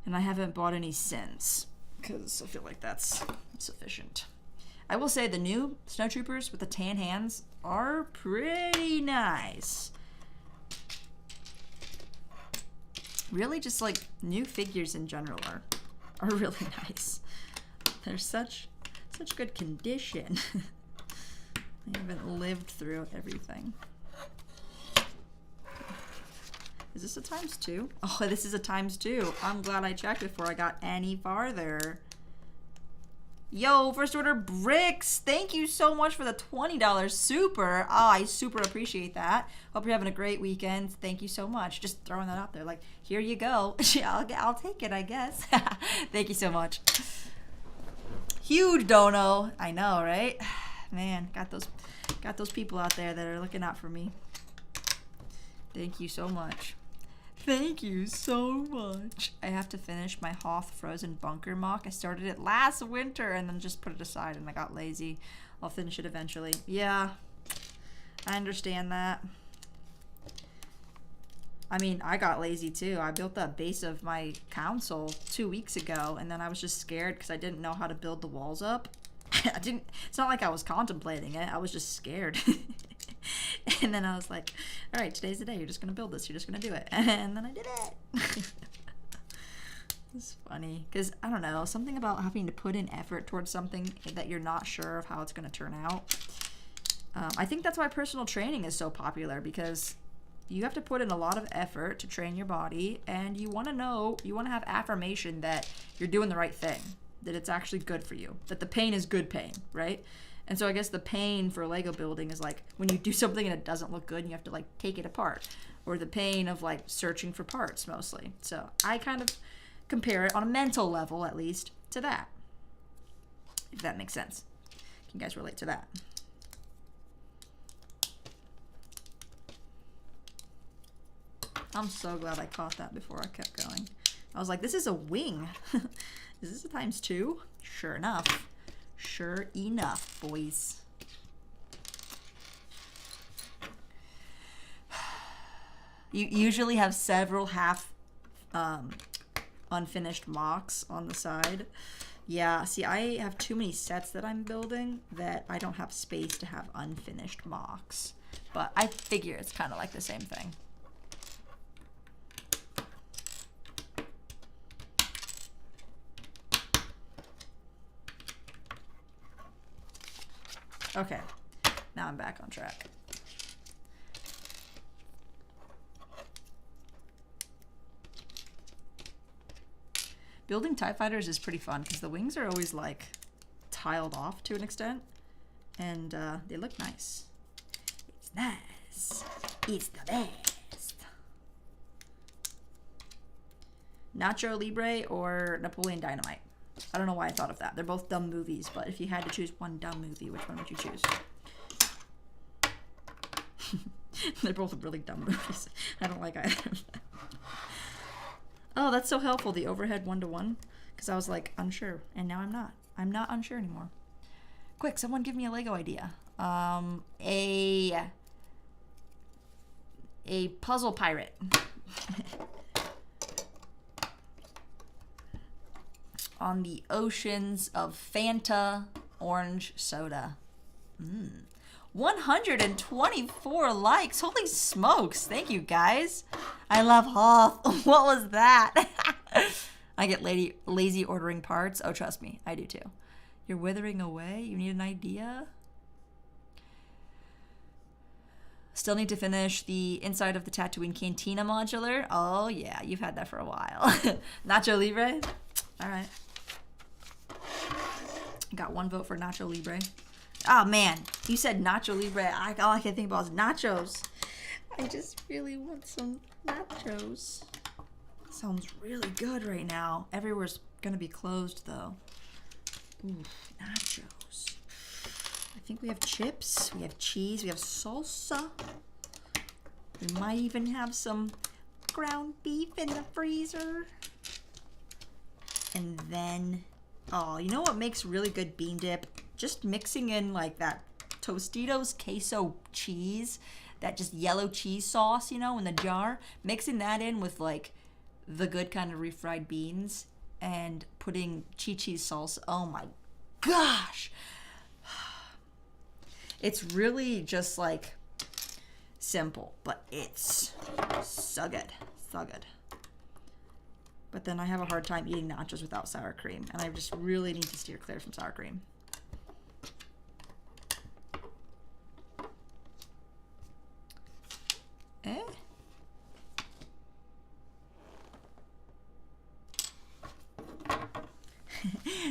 And I haven't bought any since, because I feel like that's sufficient. I will say the new Snowtroopers with the tan hands are pretty nice. Really, just like new figures in general are really nice. They're such good condition. I haven't lived through everything. Is this a ×2? Oh, this is a ×2. I'm glad I checked before I got any farther. Yo, First Order Bricks, thank you so much for the $20 super. Oh, I super appreciate that. Hope you're having a great weekend. Thank you so much. Just throwing that out there. Like, here you go. I'll take it, I guess. Thank you so much. Huge dono. I know, right? Man, got those people out there that are looking out for me. Thank you so much. Thank you so much. I have to finish my Hoth Frozen Bunker mock. I started it last winter and then just put it aside and I got lazy. I'll finish it eventually. Yeah, I understand that. I mean, I got lazy too. I built the base of my console 2 weeks ago and then I was just scared because I didn't know how to build the walls up. It's not like I was contemplating it. I was just scared. And then I was like, all right, today's the day. You're just going to build this. You're just going to do it. And then I did it. It's funny because, I don't know, something about having to put in effort towards something that you're not sure of how it's going to turn out. I think that's why personal training is so popular, because you have to put in a lot of effort to train your body, and you want to have affirmation that you're doing the right thing, that it's actually good for you, that the pain is good pain, right? And so I guess the pain for Lego building is like when you do something and it doesn't look good and you have to like take it apart, or the pain of like searching for parts mostly. So I kind of compare it on a mental level, at least, to that, if that makes sense. Can you guys relate to that? I'm so glad I caught that before I kept going. I was like, this is a wing. Is this a ×2? Sure enough. Sure enough, boys. You usually have several half unfinished mocks on the side. Yeah, see, I have too many sets that I'm building that I don't have space to have unfinished mocks. But I figure it's kind of like the same thing. Okay, now I'm back on track. Building TIE fighters is pretty fun because the wings are always like tiled off to an extent, and they look nice. It's nice. It's the best. Nacho Libre or Napoleon Dynamite? I don't know why I thought of that. They're both dumb movies, but if you had to choose one dumb movie, which one would you choose? They're both really dumb movies. I don't like either of them. Oh, that's so helpful, the overhead 1-to-1. Because I was like, unsure. And now I'm not. I'm not unsure anymore. Quick, someone give me a Lego idea. A puzzle pirate. On the oceans of Fanta orange soda. 124 likes. Holy smokes. Thank you, guys. I love Hoth. What was that? I get lazy ordering parts. Oh, trust me. I do too. You're withering away? You need an idea? Still need to finish the inside of the Tatooine Cantina modular. Oh, yeah. You've had that for a while. Nacho Libre? All right. Got one vote for Nacho Libre. Oh, man. You said Nacho Libre. All I can think about is nachos. I just really want some nachos. Sounds really good right now. Everywhere's going to be closed, though. Ooh, nachos. I think we have chips. We have cheese. We have salsa. We might even have some ground beef in the freezer. And then, oh, you know what makes really good bean dip? Just mixing in like that Tostitos queso cheese, that just yellow cheese sauce, you know, in the jar. Mixing that in with like the good kind of refried beans and putting cheese salsa. Oh my gosh. It's really just like simple, but it's so good. So good. But then I have a hard time eating nachos without sour cream, and I just really need to steer clear from sour cream.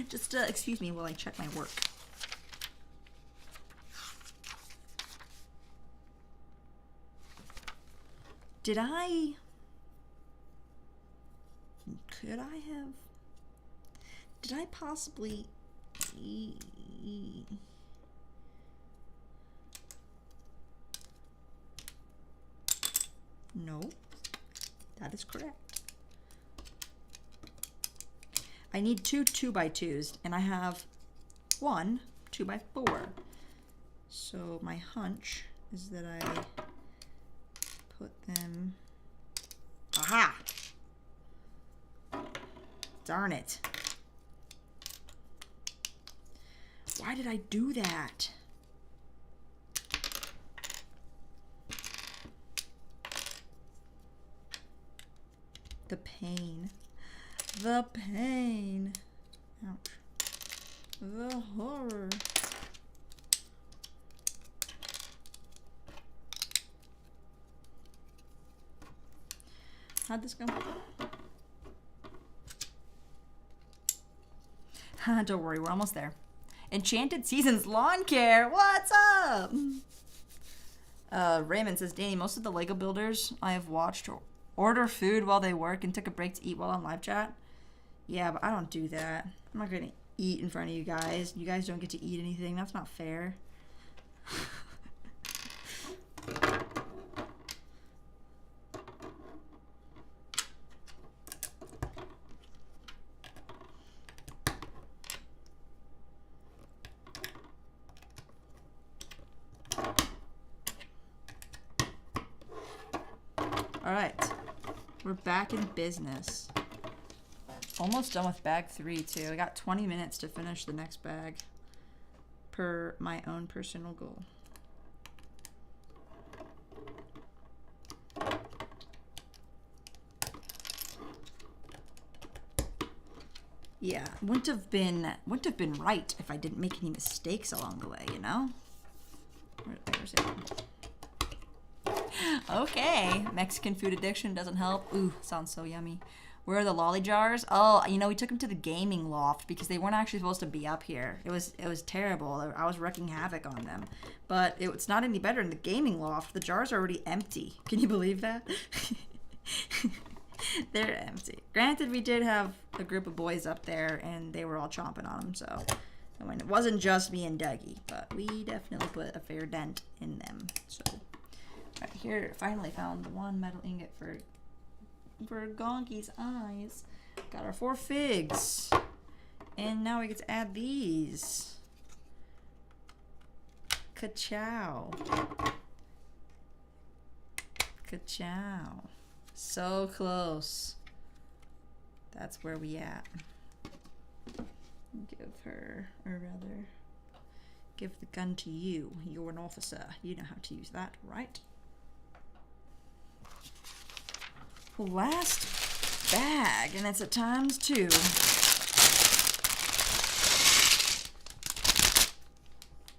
Just excuse me while I check my work. Could I possibly No, that is correct. I need two 2x2s, and I have one 2x4. So my hunch is that I put them. Aha! Darn it. Why did I do that? The pain. The pain. Ouch. The horror. How'd this go? Don't worry, we're almost there. Enchanted Seasons Lawn Care. What's up? Raymond says, Danny, most of the Lego builders I have watched order food while they work and took a break to eat while on live chat. Yeah, but I don't do that. I'm not going to eat in front of you guys. You guys don't get to eat anything. That's not fair. All right, we're back in business. Almost done with bag 3 too. I got 20 minutes to finish the next bag per my own personal goal. Yeah, wouldn't have been right if I didn't make any mistakes along the way, you know? Where's it? Okay, Mexican food addiction doesn't help. Ooh, sounds so yummy. Where are the lolly jars? Oh, you know, we took them to the gaming loft because they weren't actually supposed to be up here. It was terrible. I was wreaking havoc on them. But it's not any better in the gaming loft. The jars are already empty. Can you believe that? They're empty. Granted, we did have a group of boys up there, and they were all chomping on them, so I mean, it wasn't just me and Dougie, but we definitely put a fair dent in them. So, right here, finally found the one metal ingot for Gonki's eyes. Got our 4 figs, and now we get to add these. Ka-chow. Ka-chow. So close. That's where we at. Give her, or rather, give the gun to you. You're an officer. You know how to use that, right? Last bag, and it's at ×2.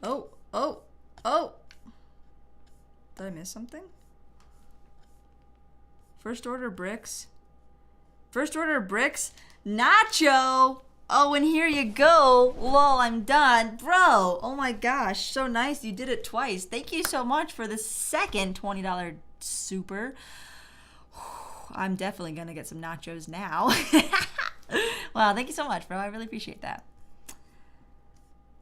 Oh, oh, oh. Did I miss something? First order bricks. First order bricks. Nacho. Oh, and here you go. Lol, I'm done. Bro, oh my gosh. So nice. You did it twice. Thank you so much for the second $20 super. I'm definitely going to get some nachos now. Wow, thank you so much, bro. I really appreciate that.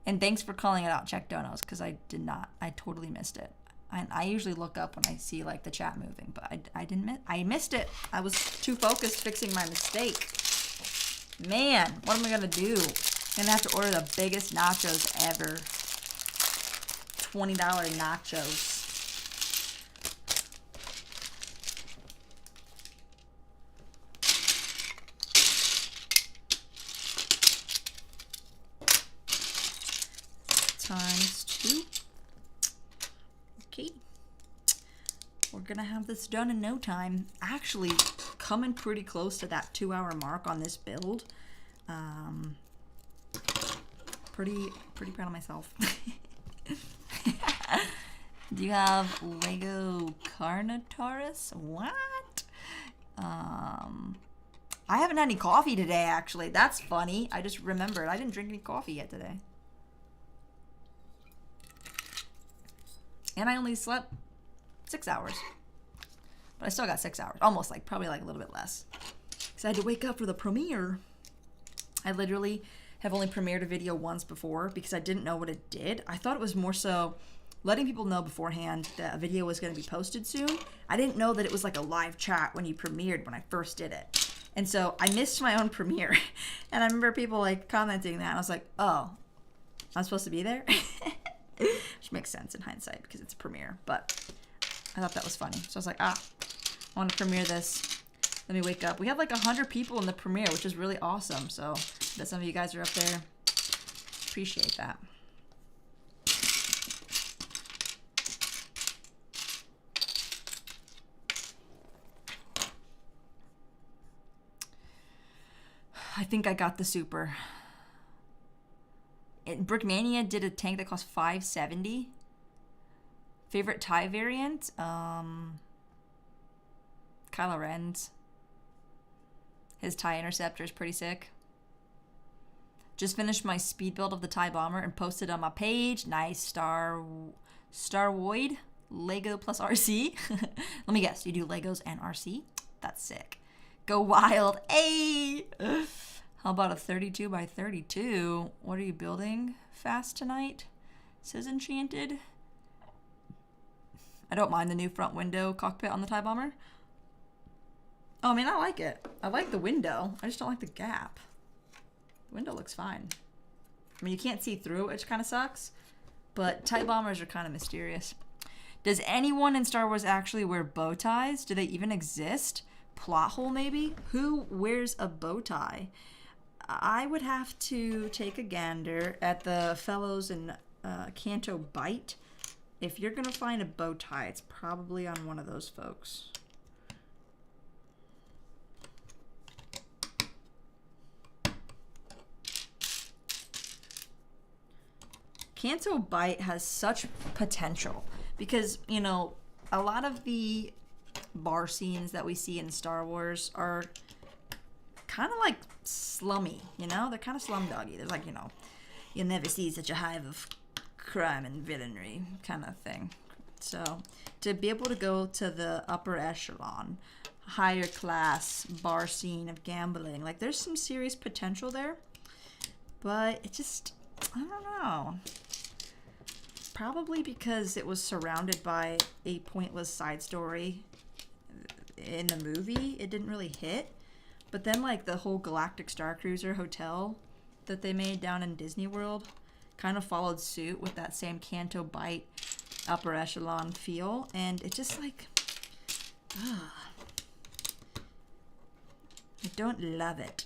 And thanks for calling it out, Check Donos, because I did not. I totally missed it. I usually look up when I see like the chat moving, but I didn't I missed it. I was too focused fixing my mistake. Man, what am I gonna do? I'm gonna have to order the biggest nachos ever. $20 nachos. ×2. Okay. We're gonna have this done in no time. Actually, coming pretty close to that 2-hour mark on this build. Pretty proud of myself. Do you have Lego Carnotaurus? What? I haven't had any coffee today, actually. That's funny. I just remembered. I didn't drink any coffee yet today. And I only slept 6 hours. But I still got 6 hours. Almost, like, probably like a little bit less. Because I had to wake up for the premiere. I literally have only premiered a video once before because I didn't know what it did. I thought it was more so letting people know beforehand that a video was going to be posted soon. I didn't know that it was like a live chat when you premiered when I first did it. And so I missed my own premiere. And I remember people like commenting that. And I was like, oh, I'm supposed to be there? Which makes sense in hindsight because it's a premiere. But I thought that was funny. So I was like, I want to premiere this. Let me wake up. We have like 100 people in the premiere, which is really awesome. So I bet some of you guys are up there. Appreciate that. I think I got the super. Brickmania did a tank that cost $570. Favorite tie variant? Kylo Ren's. His tie interceptor is pretty sick. Just finished my speed build of the TIE Bomber and posted on my page. Nice. Starwoid. Lego plus RC. Let me guess. You do Legos and RC? That's sick. Go wild. Hey! How about a 32 by 32? What are you building fast tonight? Says Enchanted. I don't mind the new front window cockpit on the TIE Bomber. Oh, I mean, I like it. I like the window. I just don't like the gap. The window looks fine. I mean, you can't see through, which kind of sucks. But TIE Bombers are kind of mysterious. Does anyone in Star Wars actually wear bow ties? Do they even exist? plot hole maybe. Who wears a bow tie? I would have to take a gander at the fellows in Canto Bite. If you're gonna find a bow tie, it's probably on one of those folks. Canto Bite has such potential because, you know, a lot of the bar scenes that we see in Star Wars are kind of like slummy, you know? They're kind of slumdoggy. They're like, you know, you'll never see such a hive of crime and villainy kind of thing. So to be able to go to the upper echelon, higher class bar scene of gambling, like there's some serious potential there. But it just, I don't know. Probably because it was surrounded by a pointless side story in the movie, it didn't really hit. But then like the whole Galactic Star Cruiser hotel that they made down in Disney World kind of followed suit with that same Canto Bite upper echelon feel, and it just like, I don't love it.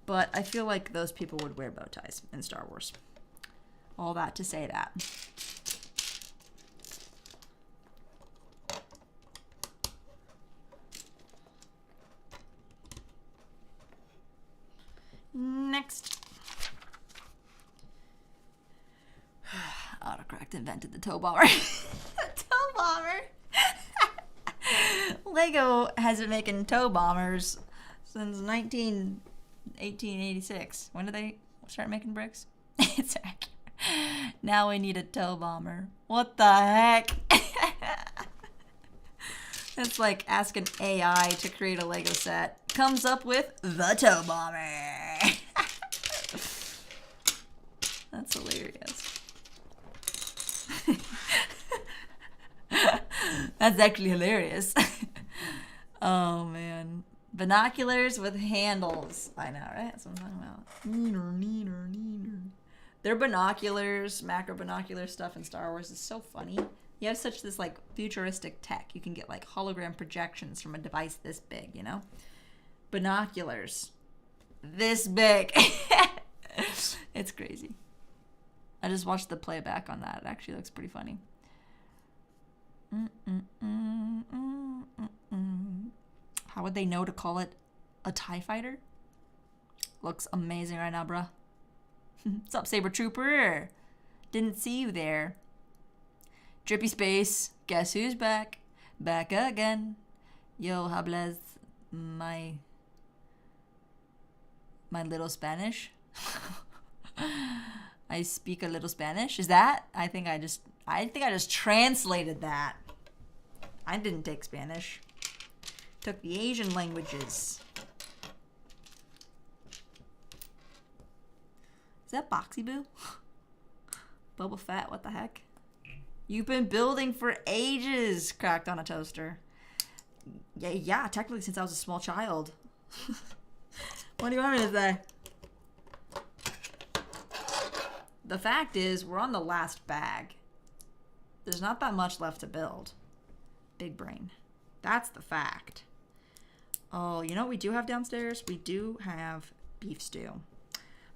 But I feel like those people would wear bow ties in Star Wars. All that to say that. Next. Autocorrect invented the tow bomber. Tow bomber. Lego has been making tow bombers since 1886. When did they start making bricks? It's accurate. Now we need a tow bomber. What the heck? It's like asking AI to create a Lego set. Comes up with the tow bomber. That's hilarious. That's actually hilarious. Oh man. Binoculars with handles. I know, right? That's what I'm talking about. Their binoculars, macro binocular stuff in Star Wars is so funny. You have such this like futuristic tech. You can get like hologram projections from a device this big, you know? Binoculars. This big. It's crazy. I just watched the playback on that. It actually looks pretty funny. How would they know to call it a TIE fighter? Looks amazing right now, bruh. What's up, Saber Trooper? Didn't see you there. Drippy Space. Guess who's back? Back again. Yo hablas my little Spanish. I speak a little Spanish. Is that? I think I just translated that. I didn't take Spanish. Took the Asian languages. Is that Boxy Boo? Boba Fett, what the heck? You've been building for ages, cracked on a toaster. Yeah, technically since I was a small child. What do you want me to say? The fact is, we're on the last bag. There's not that much left to build. Big brain. That's the fact. Oh, you know what we do have downstairs? We do have beef stew.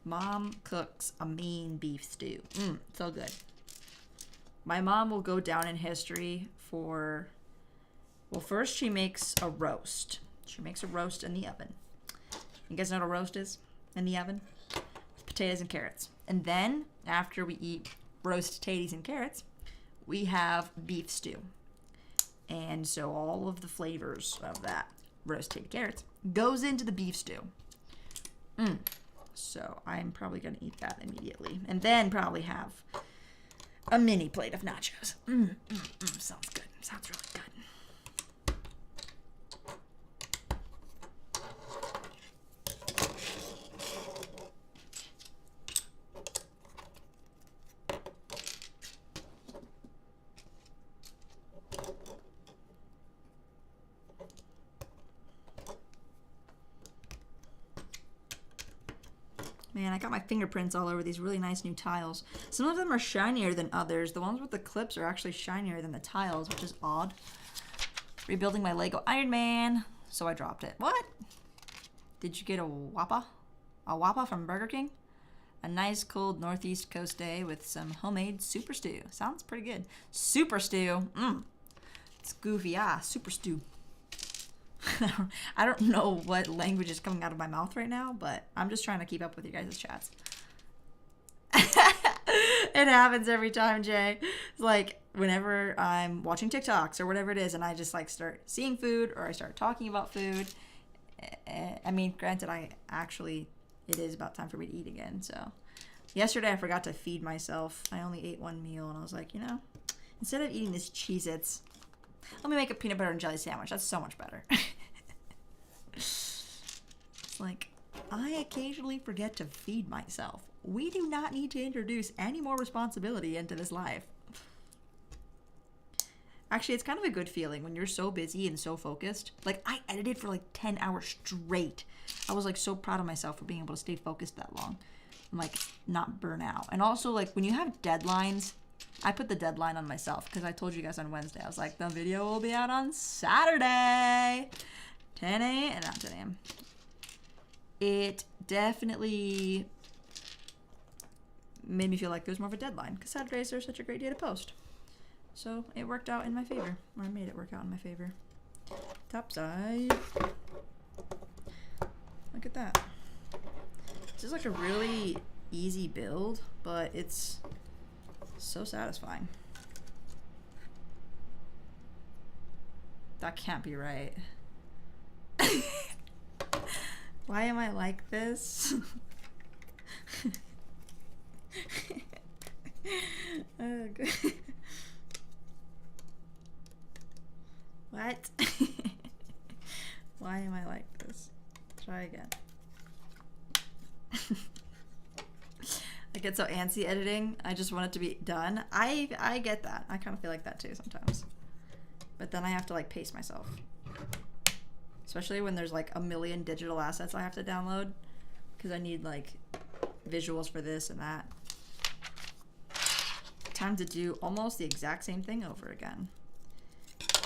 Mom cooks a mean beef stew. So good. My mom will go down in history for... Well, first she makes a roast. She makes a roast in the oven. You guys know what a roast is? In the oven? Potatoes and carrots. And then, after we eat roast potatoes and carrots, we have beef stew. And so all of the flavors of that roasted carrots goes into the beef stew. So I'm probably going to eat that immediately. And then probably have a mini plate of nachos. Sounds good. Sounds really good. Man, I got my fingerprints all over these really nice new tiles. Some of them are shinier than others. The ones with the clips are actually shinier than the tiles, which is odd. rebuilding my Lego Iron Man, so I dropped it. What? Did you get a Whopper? A Whopper from Burger King? A nice cold northeast coast day with some homemade super stew. Sounds pretty good. Super stew. It's goofy. Super stew. I don't know what language is coming out of my mouth right now, but I'm just trying to keep up with you guys' chats. It happens every time, Jay. It's like whenever I'm watching TikToks or whatever it is, and I just like start seeing food or I start talking about food. I mean, granted, it is about time for me to eat again. So yesterday I forgot to feed myself. I only ate one meal, and I was like, instead of eating this Cheez-Its, let me make a peanut butter and jelly sandwich. That's so much better. It's like, I occasionally forget to feed myself. We do not need to introduce any more responsibility into this life. Actually, it's kind of a good feeling when you're so busy and so focused. Like, I edited for like 10 hours straight. I was like so proud of myself for being able to stay focused that long and like not burn out. And also, like, when you have deadlines, I put the deadline on myself because I told you guys on Wednesday. I was like, the video will be out on Saturday, 10 a.m. and not 10 a.m. It definitely made me feel like there's more of a deadline because Saturdays are such a great day to post. So it worked out in my favor, or I made it work out in my favor. Top side. Look at that. This is like a really easy build, but it's so satisfying. That can't be right. Why am I like this? Oh, good. What? Why am I like this? Try again. I get so antsy editing. I just want it to be done. I get that. I kind of feel like that too sometimes. But then I have to like pace myself. Especially when there's like a million digital assets I have to download. Because I need like visuals for this and that. Time to do almost the exact same thing over again.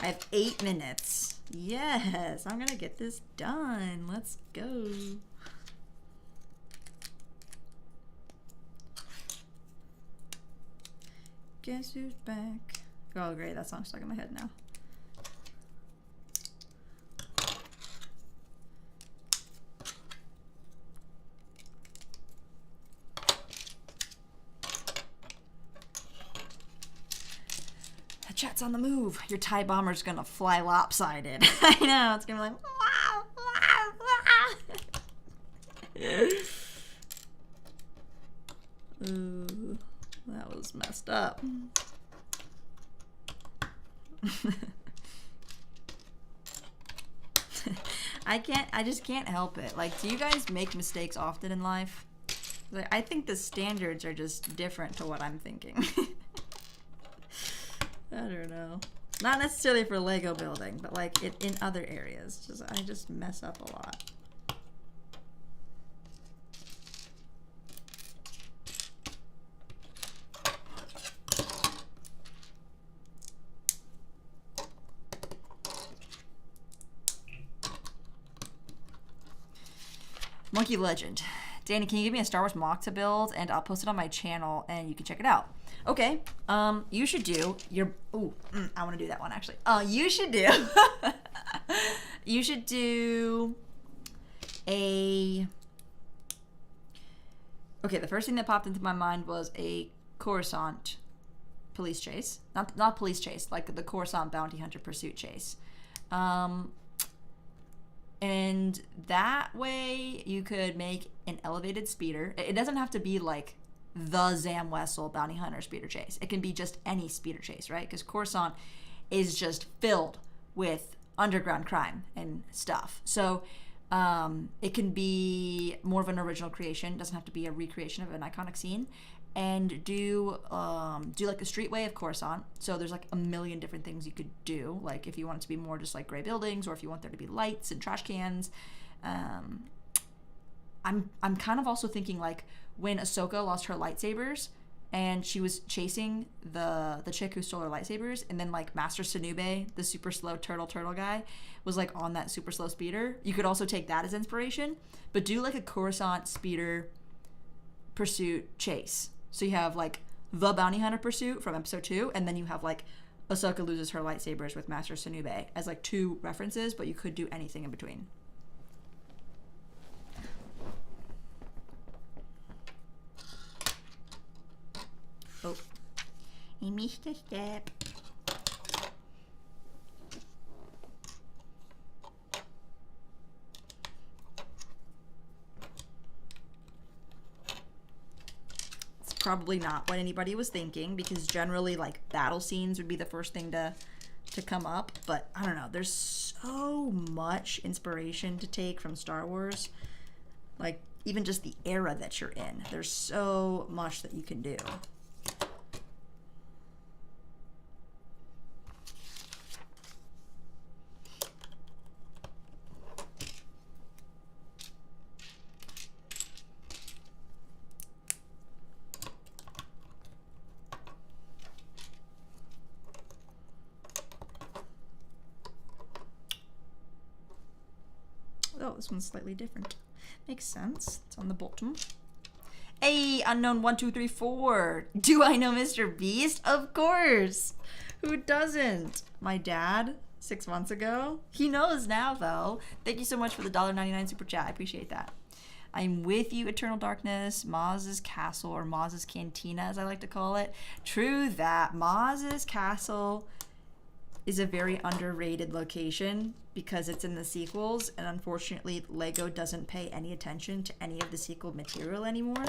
I have 8 minutes. Yes, I'm gonna get this done. Let's go. Guess who's back? Oh, great. That song's stuck in my head now. Chat's on the move. Your TIE bomber's gonna fly lopsided. I know, it's gonna be like, wow, wow, wow. Ooh, that was messed up. I just can't help it. Like, do you guys make mistakes often in life? Like, I think the standards are just different to what I'm thinking. I don't know. Not necessarily for Lego building, but like in other areas. I just mess up a lot. Monkey Legend. Danny, can you give me a Star Wars mock to build? And I'll post it on my channel and you can check it out. Okay, you should do your, I want to do that one actually. You should do, you should do okay, the first thing that popped into my mind was a Coruscant police chase. Not police chase, like the Coruscant bounty hunter pursuit chase. And that way you could make an elevated speeder. It doesn't have to be like the Zam Wessel bounty hunter speeder chase. It can be just any speeder chase, right? Because Coruscant is just filled with underground crime and stuff. So it can be more of an original creation. It doesn't have to be a recreation of an iconic scene. And do like the streetway of Coruscant. So there's like a million different things you could do. Like if you want it to be more just like gray buildings, or if you want there to be lights and trash cans. I'm kind of also thinking like when Ahsoka lost her lightsabers, and she was chasing the chick who stole her lightsabers, and then like Master Sanube, the super slow turtle guy, was like on that super slow speeder. You could also take that as inspiration, but do like a Coruscant speeder pursuit chase. So you have like the bounty hunter pursuit from episode 2, and then you have like Ahsoka loses her lightsabers with Master Sanube as like 2 references, but you could do anything in between. Oh, I missed a step. It's probably not what anybody was thinking, because generally like battle scenes would be the first thing to come up, but I don't know, there's so much inspiration to take from Star Wars. Like even just the era that you're in, there's so much that you can do. Oh, this one's slightly different. Makes sense. It's on the bottom. Hey, unknown1234. Do I know Mr. Beast? Of course. Who doesn't? My dad, 6 months ago. He knows now, though. Thank you so much for the $1.99 super chat. I appreciate that. I'm with you, Eternal Darkness. Maz's Castle, or Maz's Cantina, as I like to call it. True that. Maz's Castle is a very underrated location because it's in the sequels, and unfortunately Lego doesn't pay any attention to any of the sequel material anymore.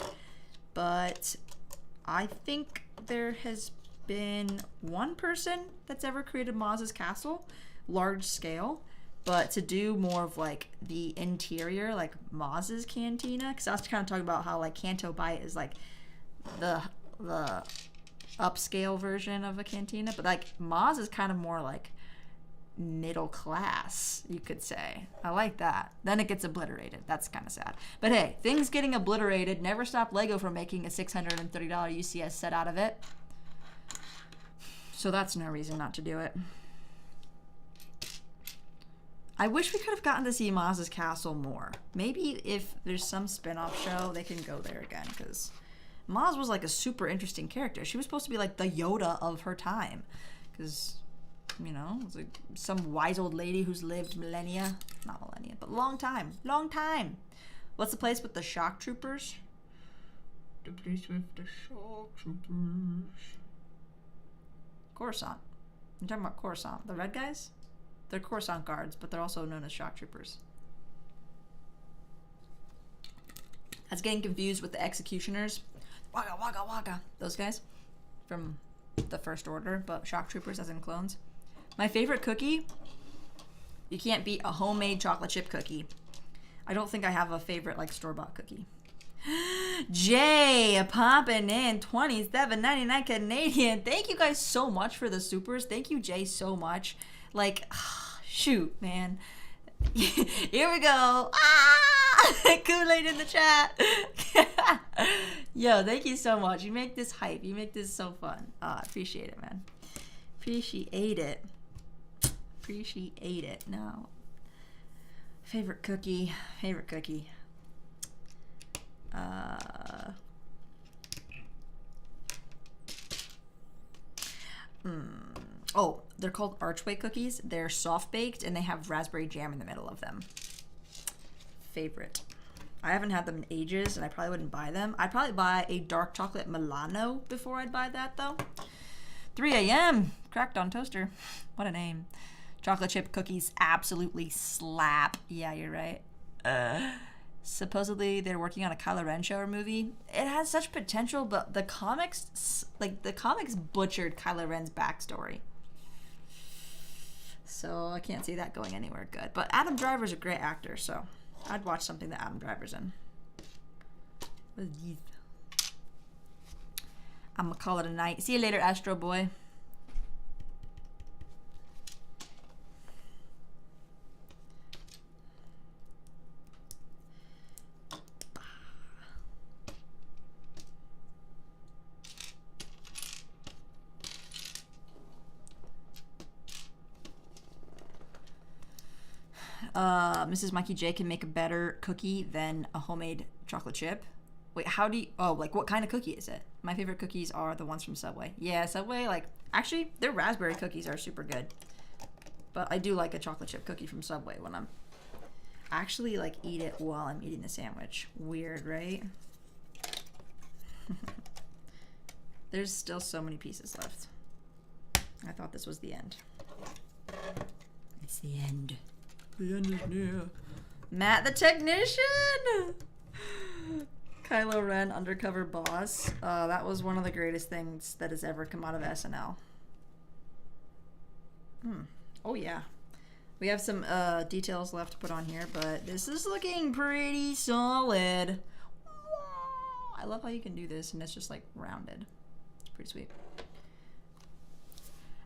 But I think there has been one person that's ever created Maz's Castle, large scale, but to do more of like the interior, like Maz's Cantina, because I was kind of talking about how like Canto Bight is like the upscale version of a cantina, but like Maz is kind of more like middle class, you could say. I like that. Then it gets obliterated. That's kind of sad. But hey, things getting obliterated never stopped Lego from making a $630 UCS set out of it. So that's no reason not to do it. I wish we could have gotten to see Maz's Castle more. Maybe if there's some spin-off show, they can go there again, because Maz was like a super interesting character. She was supposed to be like the Yoda of her time, because, you know, it was like some wise old lady who's lived millennia, not millennia, but long time. What's the place with the shock troopers? The place with the shock troopers. Coruscant. I'm talking about Coruscant. The red guys? They're Coruscant guards, but they're also known as shock troopers. I was getting confused with the executioners. Waka, waka, waka. Those guys from the First Order, but shock troopers as in clones. My favorite cookie? You can't beat a homemade chocolate chip cookie. I don't think I have a favorite like store-bought cookie. Jay popping in $27.99 Canadian. Thank you guys so much for the supers. Thank you, Jay, so much. Like, shoot, man. Here we go. Kool-Aid in the chat. Yo, thank you so much. You make this hype. You make this so fun. I appreciate it, man. Appreciate it. Appreciate it. No. Favorite cookie. Favorite cookie. Oh, they're called Archway cookies. They're soft baked and they have raspberry jam in the middle of them. Favorite. I haven't had them in ages and I probably wouldn't buy them. I'd probably buy a dark chocolate Milano before I'd buy that though. 3 a.m. Cracked on toaster. What a name. Chocolate chip cookies absolutely slap. Yeah, you're right. Supposedly they're working on a Kylo Ren show or movie. It has such potential, but the comics butchered Kylo Ren's backstory. So I can't see that going anywhere good. But Adam Driver's a great actor, so I'd watch something that Adam Driver's in. What is this? I'm gonna call it a night. See you later, Astro Boy. Mrs. Mikey J can make a better cookie than a homemade chocolate chip. Wait, how do you... Oh, like, what kind of cookie is it? My favorite cookies are the ones from Subway. Yeah, Subway, like... Actually, their raspberry cookies are super good. But I do like a chocolate chip cookie from Subway when I'm... actually, like, eat it while I'm eating the sandwich. Weird, right? There's still so many pieces left. I thought this was the end. It's the end. The end is near. Matt the technician! Kylo Ren, undercover boss. That was one of the greatest things that has ever come out of SNL. Oh yeah. We have some details left to put on here, but this is looking pretty solid. I love how you can do this and it's just like rounded. It's pretty sweet.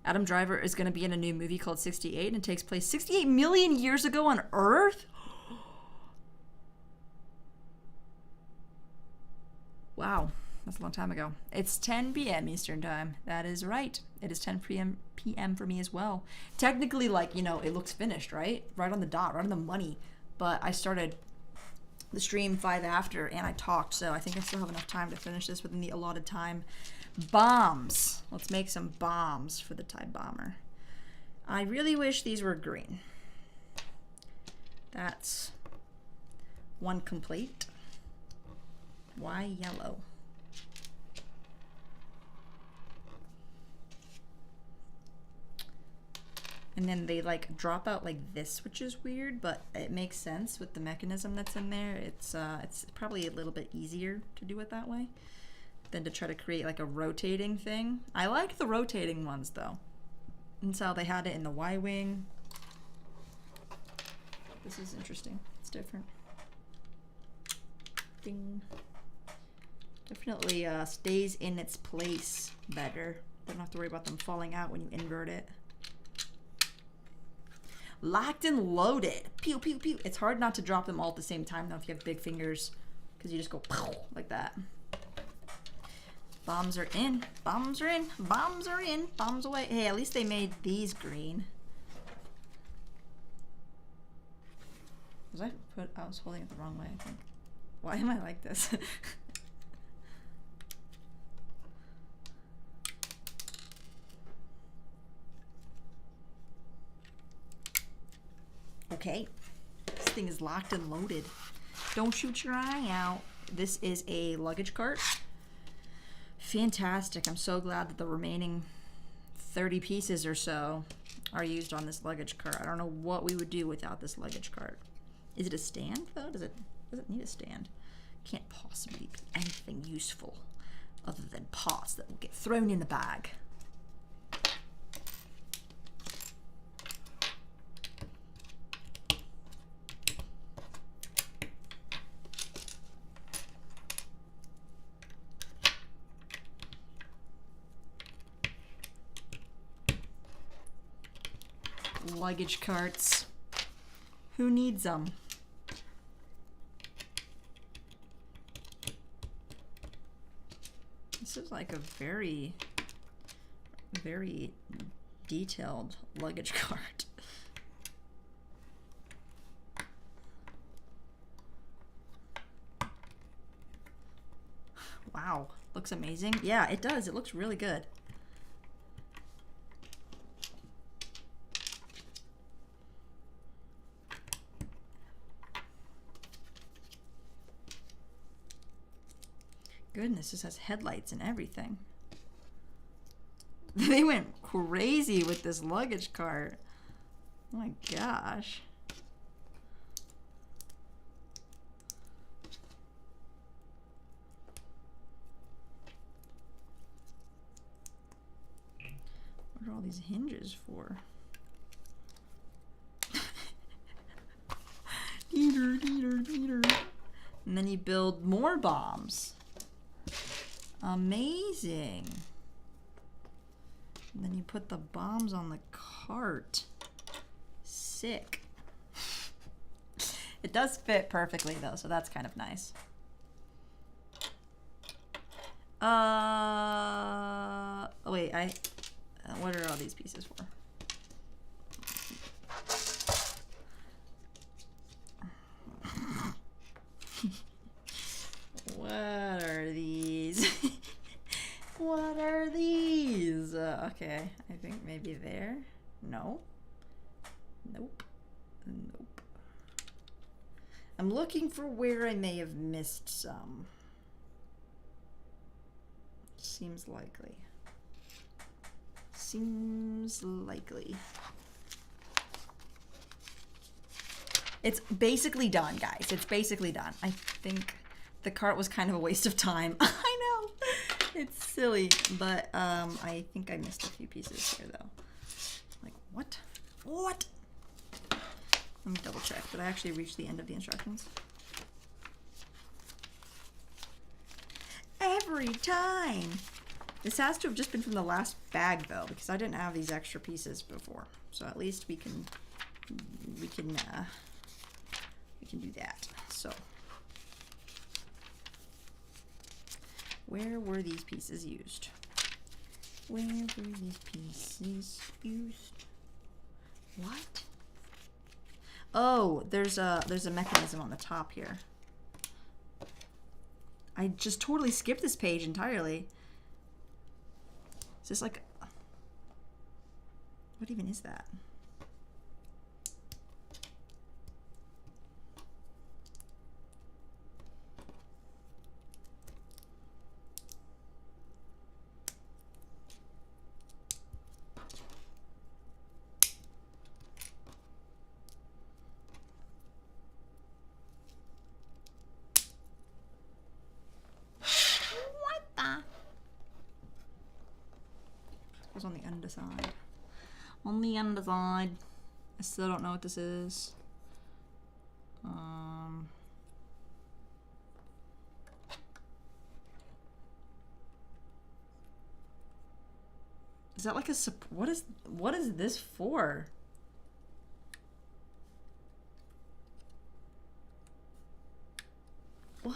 Adam Driver is going to be in a new movie called 68 and it takes place 68 million years ago on Earth? Wow, that's a long time ago. It's 10 p.m. Eastern time. That is right. It is 10 p.m. for me as well. Technically, like, you know, it looks finished, right? Right on the dot, right on the money. But I started the stream 5 after and I talked, so I think I still have enough time to finish this within the allotted time. Bombs. Let's make some bombs for the TIE Bomber. I really wish these were green. That's one complete. Why yellow? And then they like drop out like this, which is weird, but it makes sense with the mechanism that's in there. It's probably a little bit easier to do it that way than to try to create like a rotating thing. I like the rotating ones though. That's how they had it in the Y-Wing. This is interesting. It's different. Ding. Definitely stays in its place better. Don't have to worry about them falling out when you invert it. Locked and loaded. Pew, pew, pew. It's hard not to drop them all at the same time though if you have big fingers because you just go pow, like that. Bombs are in. Bombs are in. Bombs are in. Bombs away. Hey, at least they made these green. I was holding it the wrong way, I think. Why am I like this? Okay. This thing is locked and loaded. Don't shoot your eye out. This is a luggage cart. Fantastic. I'm so glad that the remaining 30 pieces or so are used on this luggage cart. I don't know what we would do without this luggage cart. Is it a stand though? Does it need a stand? Can't possibly be anything useful other than pots that will get thrown in the bag. Luggage carts. Who needs them? This is like a very, very detailed luggage cart. Wow, looks amazing. Yeah, it does. It looks really good. Goodness, this has headlights and everything. They went crazy with this luggage cart. Oh my gosh. What are all these hinges for? Deeter, deeter, deeter. And then you build more bombs. Amazing. And then you put the bombs on the cart. Sick. It does fit perfectly though, so that's kind of nice. Wait, what are all these pieces for? Okay, I think maybe there. No. Nope. Nope. I'm looking for where I may have missed some. Seems likely. Seems likely. It's basically done, guys. It's basically done. I think the cart was kind of a waste of time. I know. It's silly, but I think I missed a few pieces here, though. Like, what? What? Let me double check. Did I actually reach the end of the instructions? Every time! This has to have just been from the last bag, though, because I didn't have these extra pieces before. So at least we can do that. So, where were these pieces used? Where were these pieces used? What? Oh, there's a mechanism on the top here. I just totally skipped this page entirely. Is this like, what even is that? Was on the underside. On the underside. I still don't know what this is. Is that like a what is this for? What?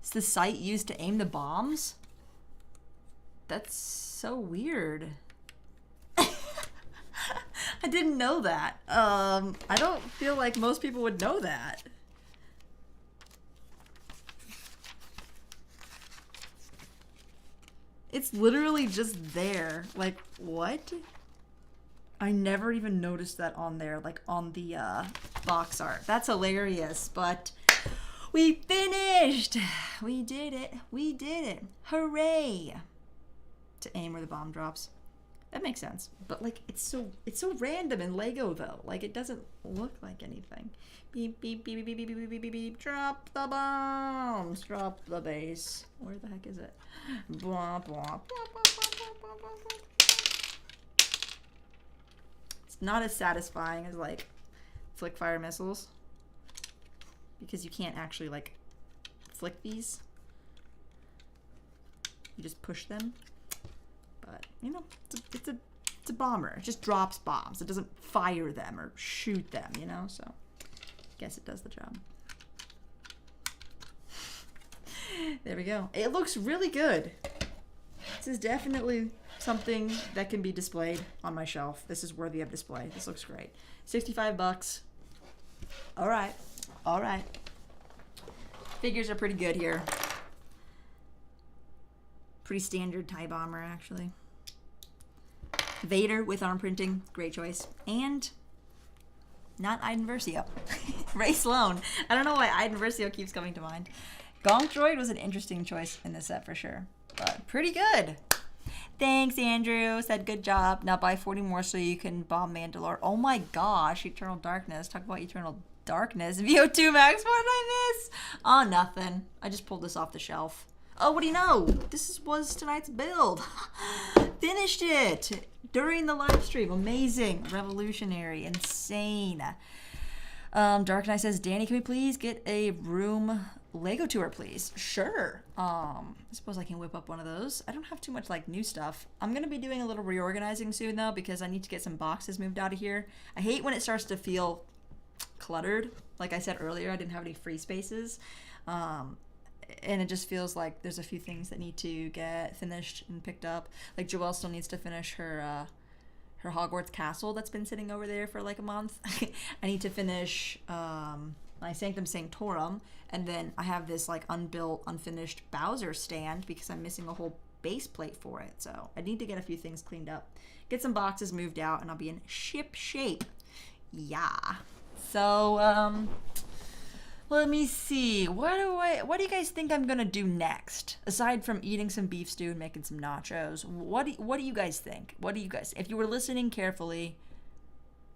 Is the sight used to aim the bombs? That's so weird. I didn't know that. I don't feel like most people would know that. It's literally just there. Like, what? I never even noticed that on there, like on the box art. That's hilarious, but we finished! We did it. We did it. Hooray! To aim where the bomb drops. That makes sense. But like it's so random in Lego though. Like it doesn't look like anything. Beep beep beep beep beep beep beep beep beep. Drop the bombs. Drop the base. Where the heck is it? Blah, blah, blah, blah, blah, blah, blah, blah. It's not as satisfying as like flick fire missiles. Because you can't actually like flick these. You just push them. But, you know, it's a bomber. It just drops bombs. It doesn't fire them or shoot them, you know? So, I guess it does the job. There we go. It looks really good. This is definitely something that can be displayed on my shelf. This is worthy of display. This looks great. 65 bucks. All right. All right. Figures are pretty good here. Pretty standard TIE bomber, actually. Vader with arm printing, great choice. And not Iden Versio. Ray Sloan. I don't know why Iden Versio keeps coming to mind. Gonk Droid was an interesting choice in this set for sure. But pretty good. Thanks, Andrew. Said good job. Now buy 40 more so you can bomb Mandalore. Oh my gosh, Eternal Darkness. Talk about Eternal Darkness. VO2 Max, what did I miss? Oh, nothing. I just pulled this off the shelf. Oh, what do you know? This was tonight's build. Finished it during the live stream. Amazing. Revolutionary. Insane. Dark Knight says, Danny, can we please get a room Lego tour, please? Sure. I suppose I can whip up one of those. I don't have too much like new stuff. I'm going to be doing a little reorganizing soon, though, because I need to get some boxes moved out of here. I hate when it starts to feel cluttered. Like I said earlier, I didn't have any free spaces. And it just feels like there's a few things that need to get finished and picked up. Like Joelle still needs to finish her Hogwarts castle that's been sitting over there for like a month. I need to finish my Sanctum Sanctorum, and then I have this like unbuilt, unfinished Bowser stand because I'm missing a whole base plate for it. So I need to get a few things cleaned up, get some boxes moved out, and I'll be in ship shape. Yeah. So, let me see. What do you guys think I'm gonna do next? Aside from eating some beef stew and making some nachos, what do you guys think? If you were listening carefully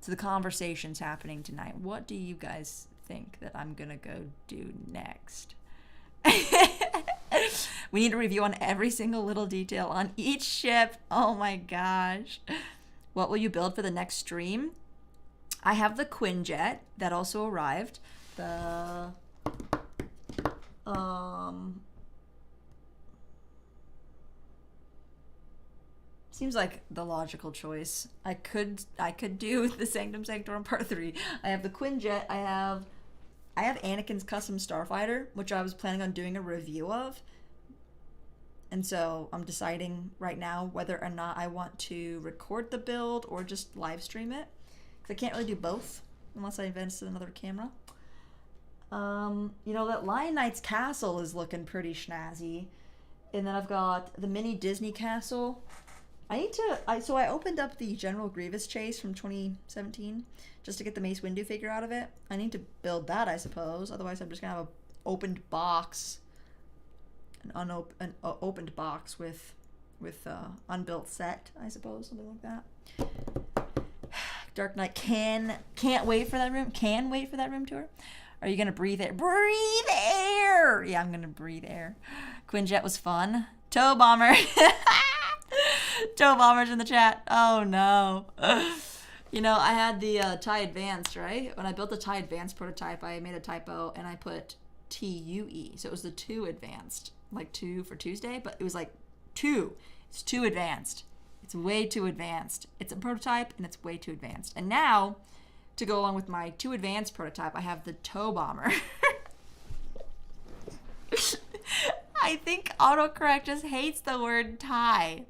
to the conversations happening tonight, what do you guys think that I'm gonna go do next? We need a review on every single little detail on each ship. Oh my gosh. What will you build for the next stream? I have the Quinjet that also arrived. The seems like the logical choice. I could do the Sanctum Sanctorum Part 3. I have the Quinjet. I have Anakin's custom starfighter, which I was planning on doing a review of. And so I'm deciding right now whether or not I want to record the build or just live stream it, because I can't really do both unless I invest in another camera. That Lion Knight's castle is looking pretty snazzy. And then I've got the mini Disney castle. So I opened up the General Grievous chase from 2017 just to get the Mace Windu figure out of it. I need to build that, I suppose. Otherwise, I'm just going to have an opened box. An opened box with unbuilt set, I suppose. Something like that. Dark Knight can't wait for that room. Can wait for that room tour. Are you going to breathe air? Breathe air! Yeah, I'm going to breathe air. Quinjet was fun. Toe Bomber. Toe Bomber's in the chat. Oh, no. I had the TIE Advanced, right? When I built the TIE Advanced prototype, I made a typo, and I put TUE. So it was the 2 Advanced. Like 2 for Tuesday, but it was like 2. It's too advanced. It's way too advanced. It's a prototype, and it's way too advanced. And now, to go along with my 2 advanced prototype, I have the Toe Bomber. I think autocorrect just hates the word tie.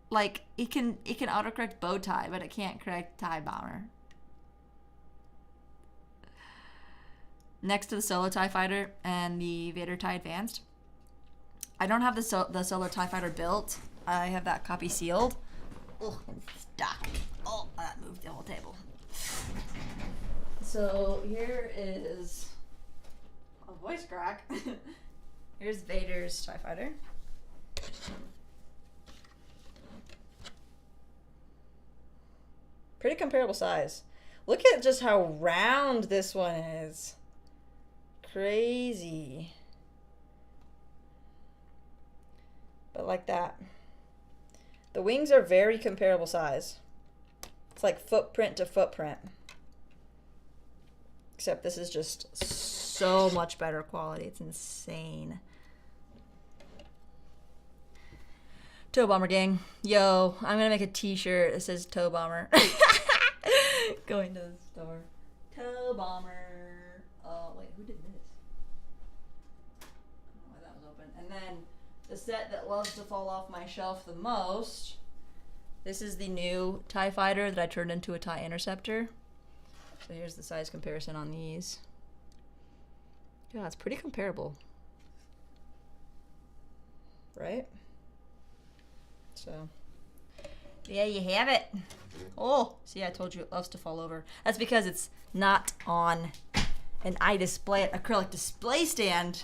Like it can autocorrect bow tie, but it can't correct tie bomber. Next to the Solo TIE Fighter and the Vader TIE Advanced, I don't have the Solo TIE Fighter built. I have that copy sealed. Oh, it's stuck. Oh, that moved the whole table. So here is a voice crack. Here's Vader's TIE Fighter. Pretty comparable size. Look at just how round this one is. Crazy. But like that. The wings are very comparable size. It's like footprint to footprint. Except this is just so much better quality. It's insane. Toe Bomber gang. Yo, I'm gonna make a t-shirt that says Toe Bomber. Going to the store. Toe Bomber. Oh, wait, who did this? I don't know why that was open. And then the set that loves to fall off my shelf the most. This is the new TIE Fighter that I turned into a TIE Interceptor. So here's the size comparison on these. Yeah, it's pretty comparable. Right? So, yeah, you have it. Oh, see, I told you it loves to fall over. That's because it's not on an iDisplay acrylic display stand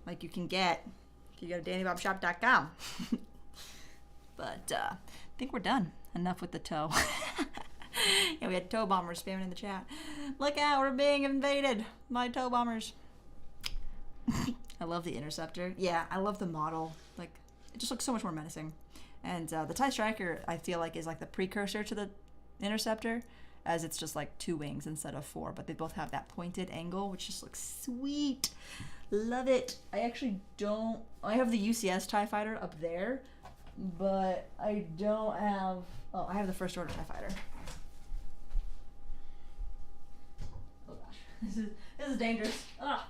like you can get if you go to danibobshop.com. But I think we're done. Enough with the toe. Yeah, we had Toe Bombers spamming in the chat. Look out, we're being invaded by Toe Bombers. I love the Interceptor. Yeah, I love the model. Like, it just looks so much more menacing. And the TIE Striker, I feel like, is like the precursor to the Interceptor, as it's just like 2 wings instead of 4. But they both have that pointed angle, which just looks sweet. Love it. I actually don't... I have the UCS TIE Fighter up there, but I don't have... Oh, I have the First Order TIE Fighter. Oh gosh. This is dangerous. Ugh.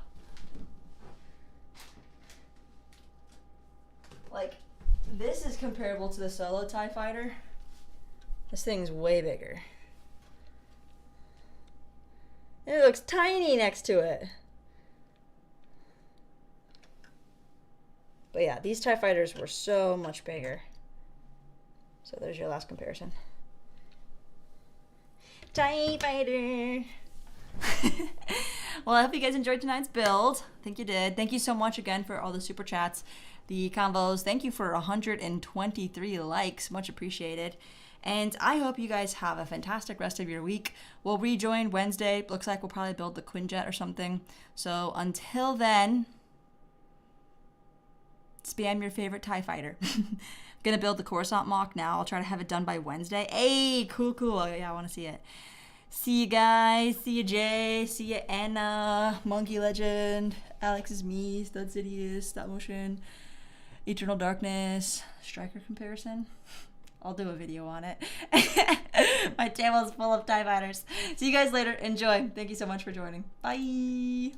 Like, this is comparable to the Solo TIE Fighter. This thing's way bigger. And it looks tiny next to it. But yeah, these TIE fighters were so much bigger. So there's your last comparison. TIE fighter. Well, I hope you guys enjoyed tonight's build. I think you did. Thank you so much again for all the super chats, the convos. Thank you for 123 likes. Much appreciated. And I hope you guys have a fantastic rest of your week. We'll rejoin Wednesday. Looks like we'll probably build the Quinjet or something. So until then, spam your favorite TIE fighter. I'm gonna build the Coruscant mock now. I'll try to have it done by Wednesday. Hey, cool. Yeah, I want to see it. See you guys. See you, Jay. See you, Anna. Monkey Legend. Alex is me. Stud Sidious. Stop Motion. Eternal Darkness. Striker comparison. I'll do a video on it. My channel is full of TIE fighters. See you guys later. Enjoy. Thank you so much for joining. Bye.